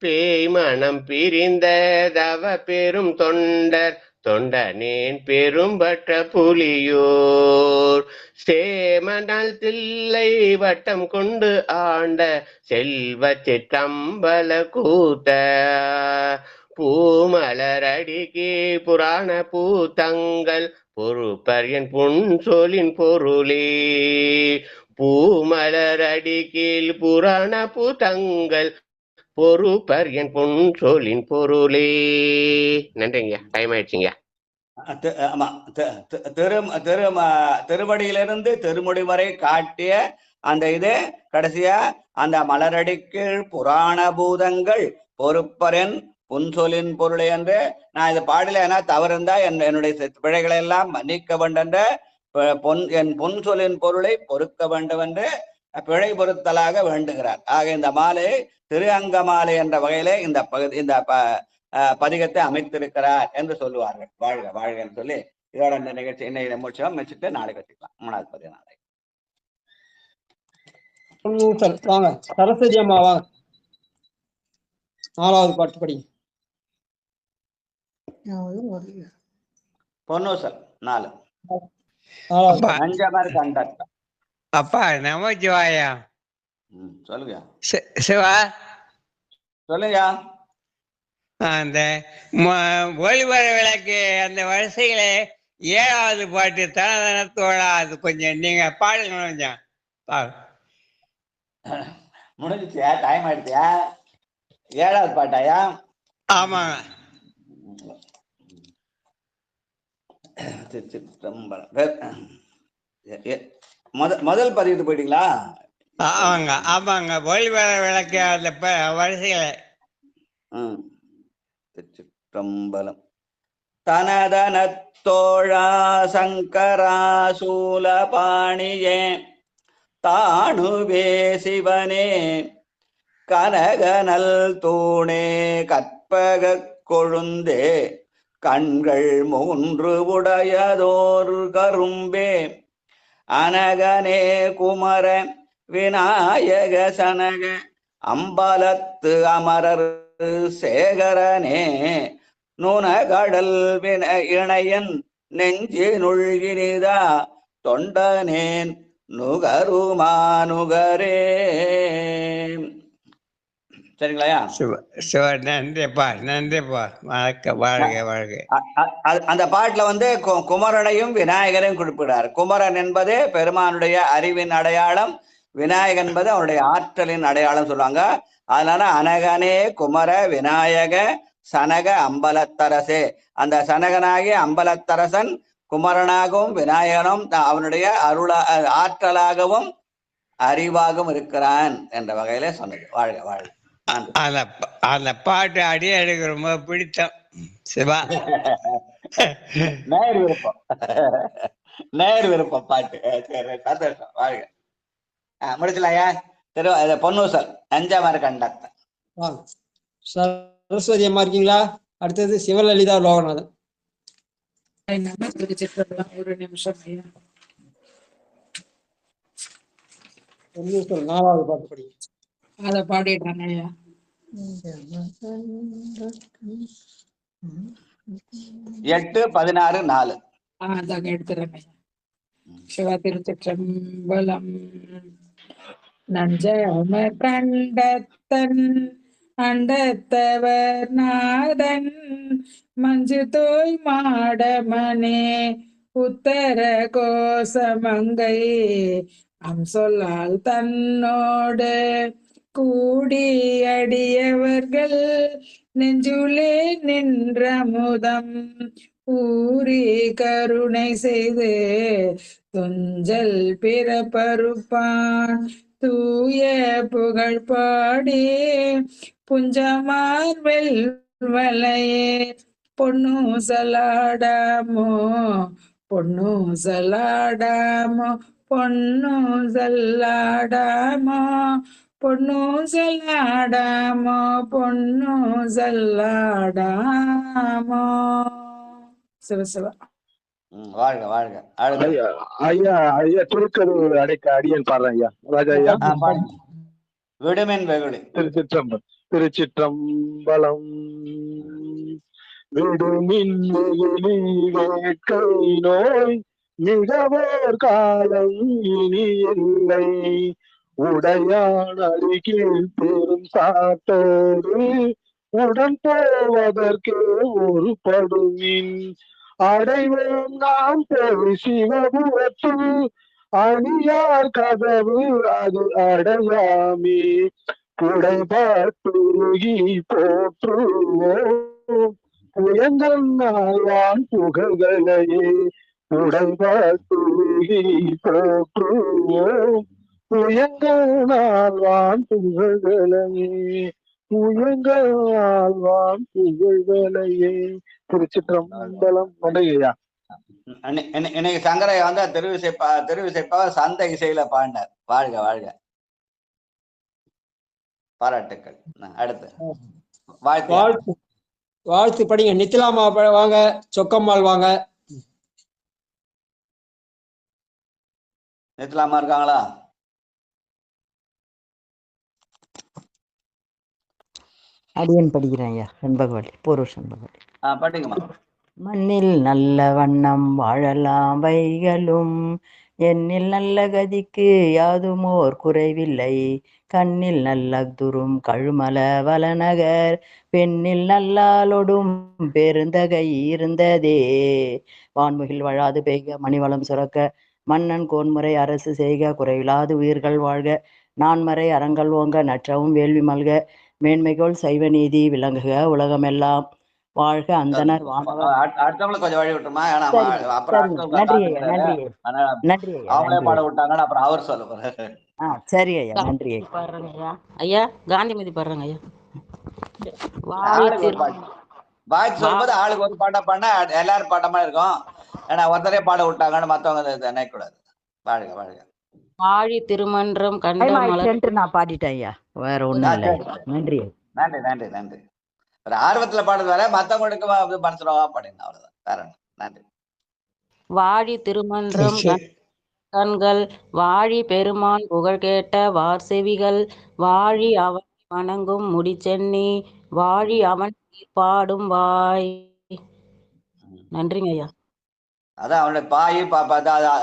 பேய்மணம் பிரிந்ததவ பெரும் தொண்டர் தொண்டனேன் பெரும்பற்ற புலியோர் சேமனல் தில்லை வட்டம் கொண்டு ஆண்ட செல்வ சிற்றம்பல கூத்த பூமலரடிக்கு புராண பூத்தங்கள் பொறுப்பர் என் புன்சொலின் பொருளே பூமலரடிக்கீழ் புராண பூத்தங்கள் பொறுப்பர் என் புன்சொலின் பொருளே. நன்றிங்க. டைம் ஆயிடுச்சுங்க. திருவடியிலிருந்து திருமுடி வரை காட்டிய அந்த இது கடைசியா அந்த மலரடிக்கீழ் புராண பூதங்கள் பொறுப்பரன் புன்சொலின் பொருளை என்று நான் இது பாடல. ஏன்னா தவறு இருந்தா என்னுடைய பிழைகளை எல்லாம் மன்னிக்க வேண்டும் என்ற என் புன்சொலின் பொருளை பொறுக்க வேண்டும் என்று பிழை பொருத்தலாக வேண்டுகிறார். ஆக இந்த மாலை திரு அங்க மாலை என்ற வகையிலே இந்த பதிகத்தை அமைத்திருக்கிறார் என்று சொல்லுவார்கள். வாழ்க வாழ்க என்று சொல்லி இதோட இந்த நிகழ்ச்சி இன்னைக்கு முடிச்சோம். வச்சுட்டு நாளைக்கு வச்சுக்கலாம். 3வது பதிவு நாளைக்கு. வாங்க சரஸ்வதி அம்மா வாங்க. 4வது பாட்டு படிங்க. பொன்னூசல் 4. அப்பா நமச்சிவாயா. சொல்லுங்க சிவா. சொல்லுங்க. அந்த ஒளிவர விளக்கு அந்த வரிசையில 7வது பாட்டு தனதனத்தோட அது கொஞ்சம் நீங்க பாடுங்க. கொஞ்சம் முடிஞ்சிச்சியா? டைம் ஆயிடுச்சியா? 7வது பாட்டாயா? ஆமாங்க. முதல் பதிவு போயிட்டீங்களா? ஆமாங்க ஆமாங்க. ஒளிவர விளக்கு அந்த வரிசையில. திருச்சிற்றம்பலம். தனதனத்தோழா சங்கரா சூலபாணியே தானுவே சிவனே கனகனல் தூணே கற்பக கொழுந்தே கண்கள் 3 உடையதோர் கரும்பே அனகனே குமர விநாயக சனக அம்பலத்து அமரர் சேகரனே நுணகடல் இணையன் நெஞ்சினுள்கினிதா தொண்டனேன் நுகருமானுகரே. சரிங்களா? நன்றிப்பா நன்றிப்பா. வாழ்க வாழ்க. அந்த பாட்டுல குமரனையும் விநாயகரையும் குறிப்பிடுறார். குமரன் என்பது பெருமானுடைய அறிவின் அடையாளம், விநாயகன் என்பது அவனுடைய ஆற்றலின் அடையாளம் சொல்லுவாங்க. அதனால அனகனே குமர விநாயக சனக அம்பலத்தரசே, அந்த சனகனாகிய அம்பலத்தரசன் குமரனாகவும் விநாயகனும் அவனுடைய ஆற்றலாகவும் அறிவாகவும் இருக்கிறான் என்ற வகையில சொன்னது. வாழ்க வாழ்க. அந்த பாட்டு அடியே எனக்கு ரொம்ப பிடித்தம் சிவா. நேர் விருப்பம். நேர் விருப்பம் பாட்டு. சந்தோஷம். வாழ்க. முடிச்சலாயா? பொன்னூசல் 5வது கண்டத்தை. சரஸ்வதி அம்மா இருக்கீங்களா? அடுத்தது சிவலலிதா லோகநாதன். ஒரு நிமிஷம். 4வது பாட்டு படிங்க. அத பாடிடுறாங்க ஐயா. 8-16-4. அதாங்க எடுத்துறேங்க. சிவா. திருச்சிற்றம்பலம். நஞ்சம கண்டத்தன் அண்டத்தவர் நாதன் மஞ்சு தோய் மாடமனே உத்தர கோசமங்கை சொல்லால் தன்னோடு கூடி அடியவர்கள் நெஞ்சுளே நின்ற முதம் ஊறி கருணை செய்து துஞ்சல் பிறப்பருப்பான் தூய புகழ் பாடி புஞ்சமார் வெல்வலையே பொன்னூசலாடாமோ பொன்னூசலாடாமோ பொன்னூசல்லாடாமோ பொன்னூசல்லாடாமோ பொன்னூசல்லாடாமோ. சிவசிவா. வாழ்க வாழ்க. அடுத்து ஐயா ஐயா ஐயா திருக்கரு அடைக்க அடியன் பாடுறேன் ஐயா. ராஜா ஐயா. விடுமென் வெகுளி. திருச்சிற்றம்பலம். விடுமின் வெகுளி வேட்கை நோய் மிகவோர் காலம் இனி இல்லை உடையான் அருகில் பெரும் சாத்தோடு உடன் போவதற்கு ஒரு படுமின் அடைவோம் நாம் போய் சிவபுரத்து அணியார் கதவு அது அடையாமே புடைபாட்டுருகி போற்றுவோம் புயங்கன்னாழ்வான் புகழ்களையே புடைபாட்டுருகி போற்றுவோம் புயங்கன்னாழ்வான் புகழ்களையே புயங்கன்னாழ்வான் புகழ்களையே. திருச்சிற்றம்பலம். நன்றியா. இன்னைக்கு சங்கரையா வந்து திருவிசைப்பா சந்த இசையில பாடினார். வாழ்க வாழ்க. பாராட்டுக்கள். அடுத்து வாழ்த்து வாழ்த்து படிங்க. நித்திலாமா வாங்க, சொக்கம்மாள் வாங்க. நித்திலாமா இருக்காங்களா? அடியன் படிக்கிறேன் ஐயா. செண்பகவல்லி, பூர்வ செண்பகவல்லி. படிங்கம்மா. மண்ணில் நல்ல வண்ணம் வாழலாம் வைகளும் எண்ணில் நல்ல கதிக்கு யாதுமோர் குறைவில்லை கண்ணில் நல்ல துரும் கழுமல வளநகர் பெண்ணில் நல்லாலொடும் பெருந்தகை இருந்ததே வான்முகில் வழாது பெய்க மணிவளம் சுரக்க மன்னன் கோன்முறை அரசு செய்க குறைவிலாது உயிர்கள் வாழ்க நான்மறை அறங்கள் ஓங்க நற்றவும் வேள்வி மல்க மேன்மைகோள் சைவ நீதி விளங்குக உலகமெல்லாம் வாழ்க. அந்தனர் அடுத்தவங்களுக்கு கொஞ்சம் வழி விட்டுருமா? அவங்களே பாட விட்டாங்க. அப்புறம் அவர் சொல்ல போறாரு. சரி ஐயா. நன்றி பாடுறேங்க ஐயா. ஐயா காந்திமதி பாடுறேங்க ஐயா. பாய்க்கு சொல்லும்போது ஆளுக்கு ஒரு பாட்டா பாடினா எல்லாரும் பாட்டமா இருக்கும். ஏன்னா ஒருத்தரே பாட விட்டாங்கன்னு மத்தவங்க நினைக்கக்கூடாது. வாழ்க வாழ்க. வாழி திருமன்றம் கண்ட மலர். நான் பாடிட்டேன் ஐயா. வேற ஒண்ணும் இல்லை. நன்றி நன்றி நன்றி நன்றி. ஒரு ஆர்வத்துல பாடுறது வேற, மத்தவங்களுக்கு மனசுலவா பாடுங்க. அவ்வளவுதான், வேற ஒண்ணு. நன்றி. வாழி திருமன்றம் கண்கள் வாழி பெருமான் புகழ் கேட்ட வார்செவிகள் வாழி அவன் வணங்கும் முடிச்சென்னி வாழி அவன் பாடும் வாய். நன்றிங்க ஐயா. அதான் அவனுடைய பாயி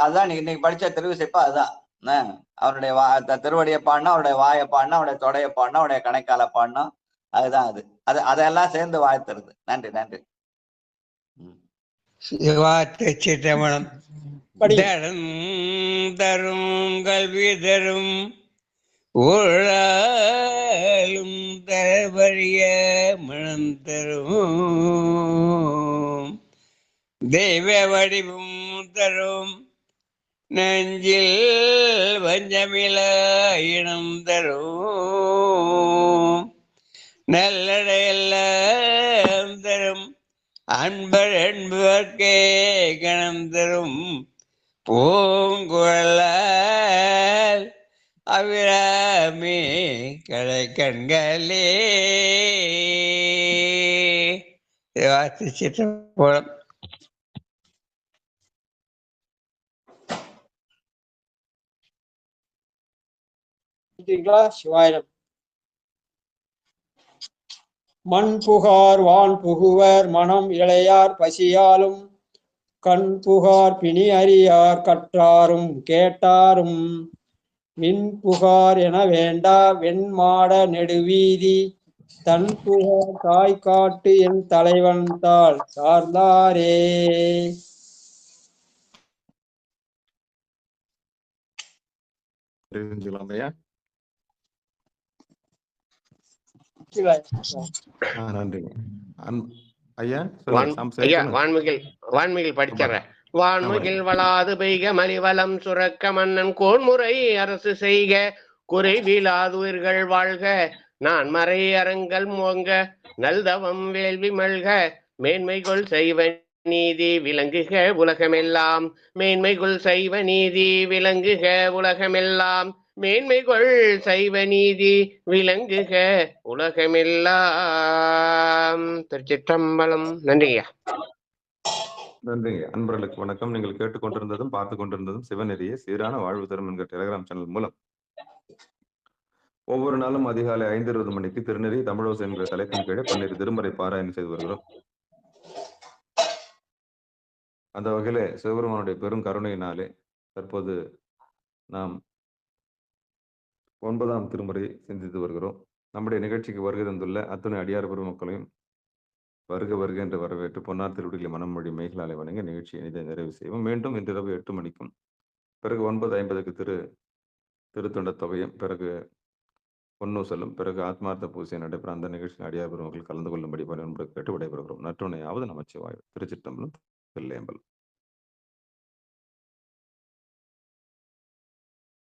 அதான் இன்னைக்கு படிச்ச திருவிசைப்பா. அதுதான் அவனுடைய திருவடியை பாடினா, அவனுடைய வாயை பாடினா, அவனுடைய தொடையை பாடினா, அவனுடைய கணைக்கால பாடினா, அதுதான் அது அதெல்லாம் சேர்ந்து வாழ்த்துறது. நன்றி நன்றி. சிற்றம்பலம். தரும் கல்வி தரும் ஊழலும் தரவழிய மனம் தரும் தெய்வ வடிவும் தரும் நெஞ்சில் வஞ்சமில இனம் தரும் நல்லடையெல்லாம் தரும் அன்பர் என்பவர்க்கே கணம் தரும் பூங்குழலால் அபிராமி கடை கண்களே. சிற்றம்பலம். சிவாயிரம். மண் புகார் வான் புகுவர் மனம் இளையார் பசியாலும் கண் புகார் பிணி அறியார் கற்றாரும் கேட்டாரும் விண் புகார் என வேண்டா வெண்மாட நெடுவீதி தன் புகார் தாய் காட்டு என் தலைவன் தாள் சார்ந்தாரே. நன்றிங்க. ஐயா சொல்லுங்க. ஐயா வான்மிகில் படிச்சிடறேன். வான்முகில் வளாது பெய்க மலிவலம் சுரக்க மன்னன் கோன்முறை அரசு செய்க குறைவிலாதுயிர்கள் வாழ்க நான் மறை அரங்கல் மோங்க நல்தவம் வேள்வி மல்க மேன்மைகொள் செய்வ நீதி விளங்குக உலகமெல்லாம் மேன்மைகொள் செய்வ நீதி விளங்குக உலகமெல்லாம் மேன்மைகொள் செய்வ நீதி விளங்குக உலகமெல்லாம். திருச்சிற்றம்பலம். நன்றியா. நன்றிங்க. அன்பர்களுக்கு வணக்கம். நீங்கள் கேட்டுக்கொண்டிருந்ததும் பார்த்து கொண்டிருந்ததும் சிவநெறிய சீரான வாழ்வு தரும் என்கிற டெலிகிராம் சேனல் மூலம் ஒவ்வொரு நாளும் அதிகாலை 5:20 மணிக்கு திருநெறி தமிழோசை என்கிற தலைப்பின் கீழே 12 திருமுறை பாராயணம் செய்து வருகிறோம். அந்த வகையில சிவபெருமானுடைய பெரும் கருணையினாலே தற்போது நாம் 9ஆம் திருமுறை சிந்தித்து வருகிறோம். நம்முடைய நிகழ்ச்சிக்கு வருகை தந்துள்ள அத்துணை அடியார் பெருமக்களையும் வருக வருக என்று வரவேற்று பொன்னார் திருவடிகளை மனமொழி மெய்களாலே வணங்கி நிகழ்ச்சியை இதை நிறைவு செய்வோம். மீண்டும் இன்றிரவு 8 மணிக்கும் பிறகு 9:50க்கு திருத்தொண்ட தொகையும் பிறகு பொன்னூசலும் பிறகு ஆத்மார்த்த பூசை நடைபெறும். அந்த நிகழ்ச்சியில் அடியார் பெருமக்கள் கலந்து கொள்ளும்படி பணிபுரிந்து கேட்டு விடைபெறுகிறோம். நற்றுணையாவது நமச்சிவாய். திருச்சிற்றம்பலம். தில்லையம்பலம்.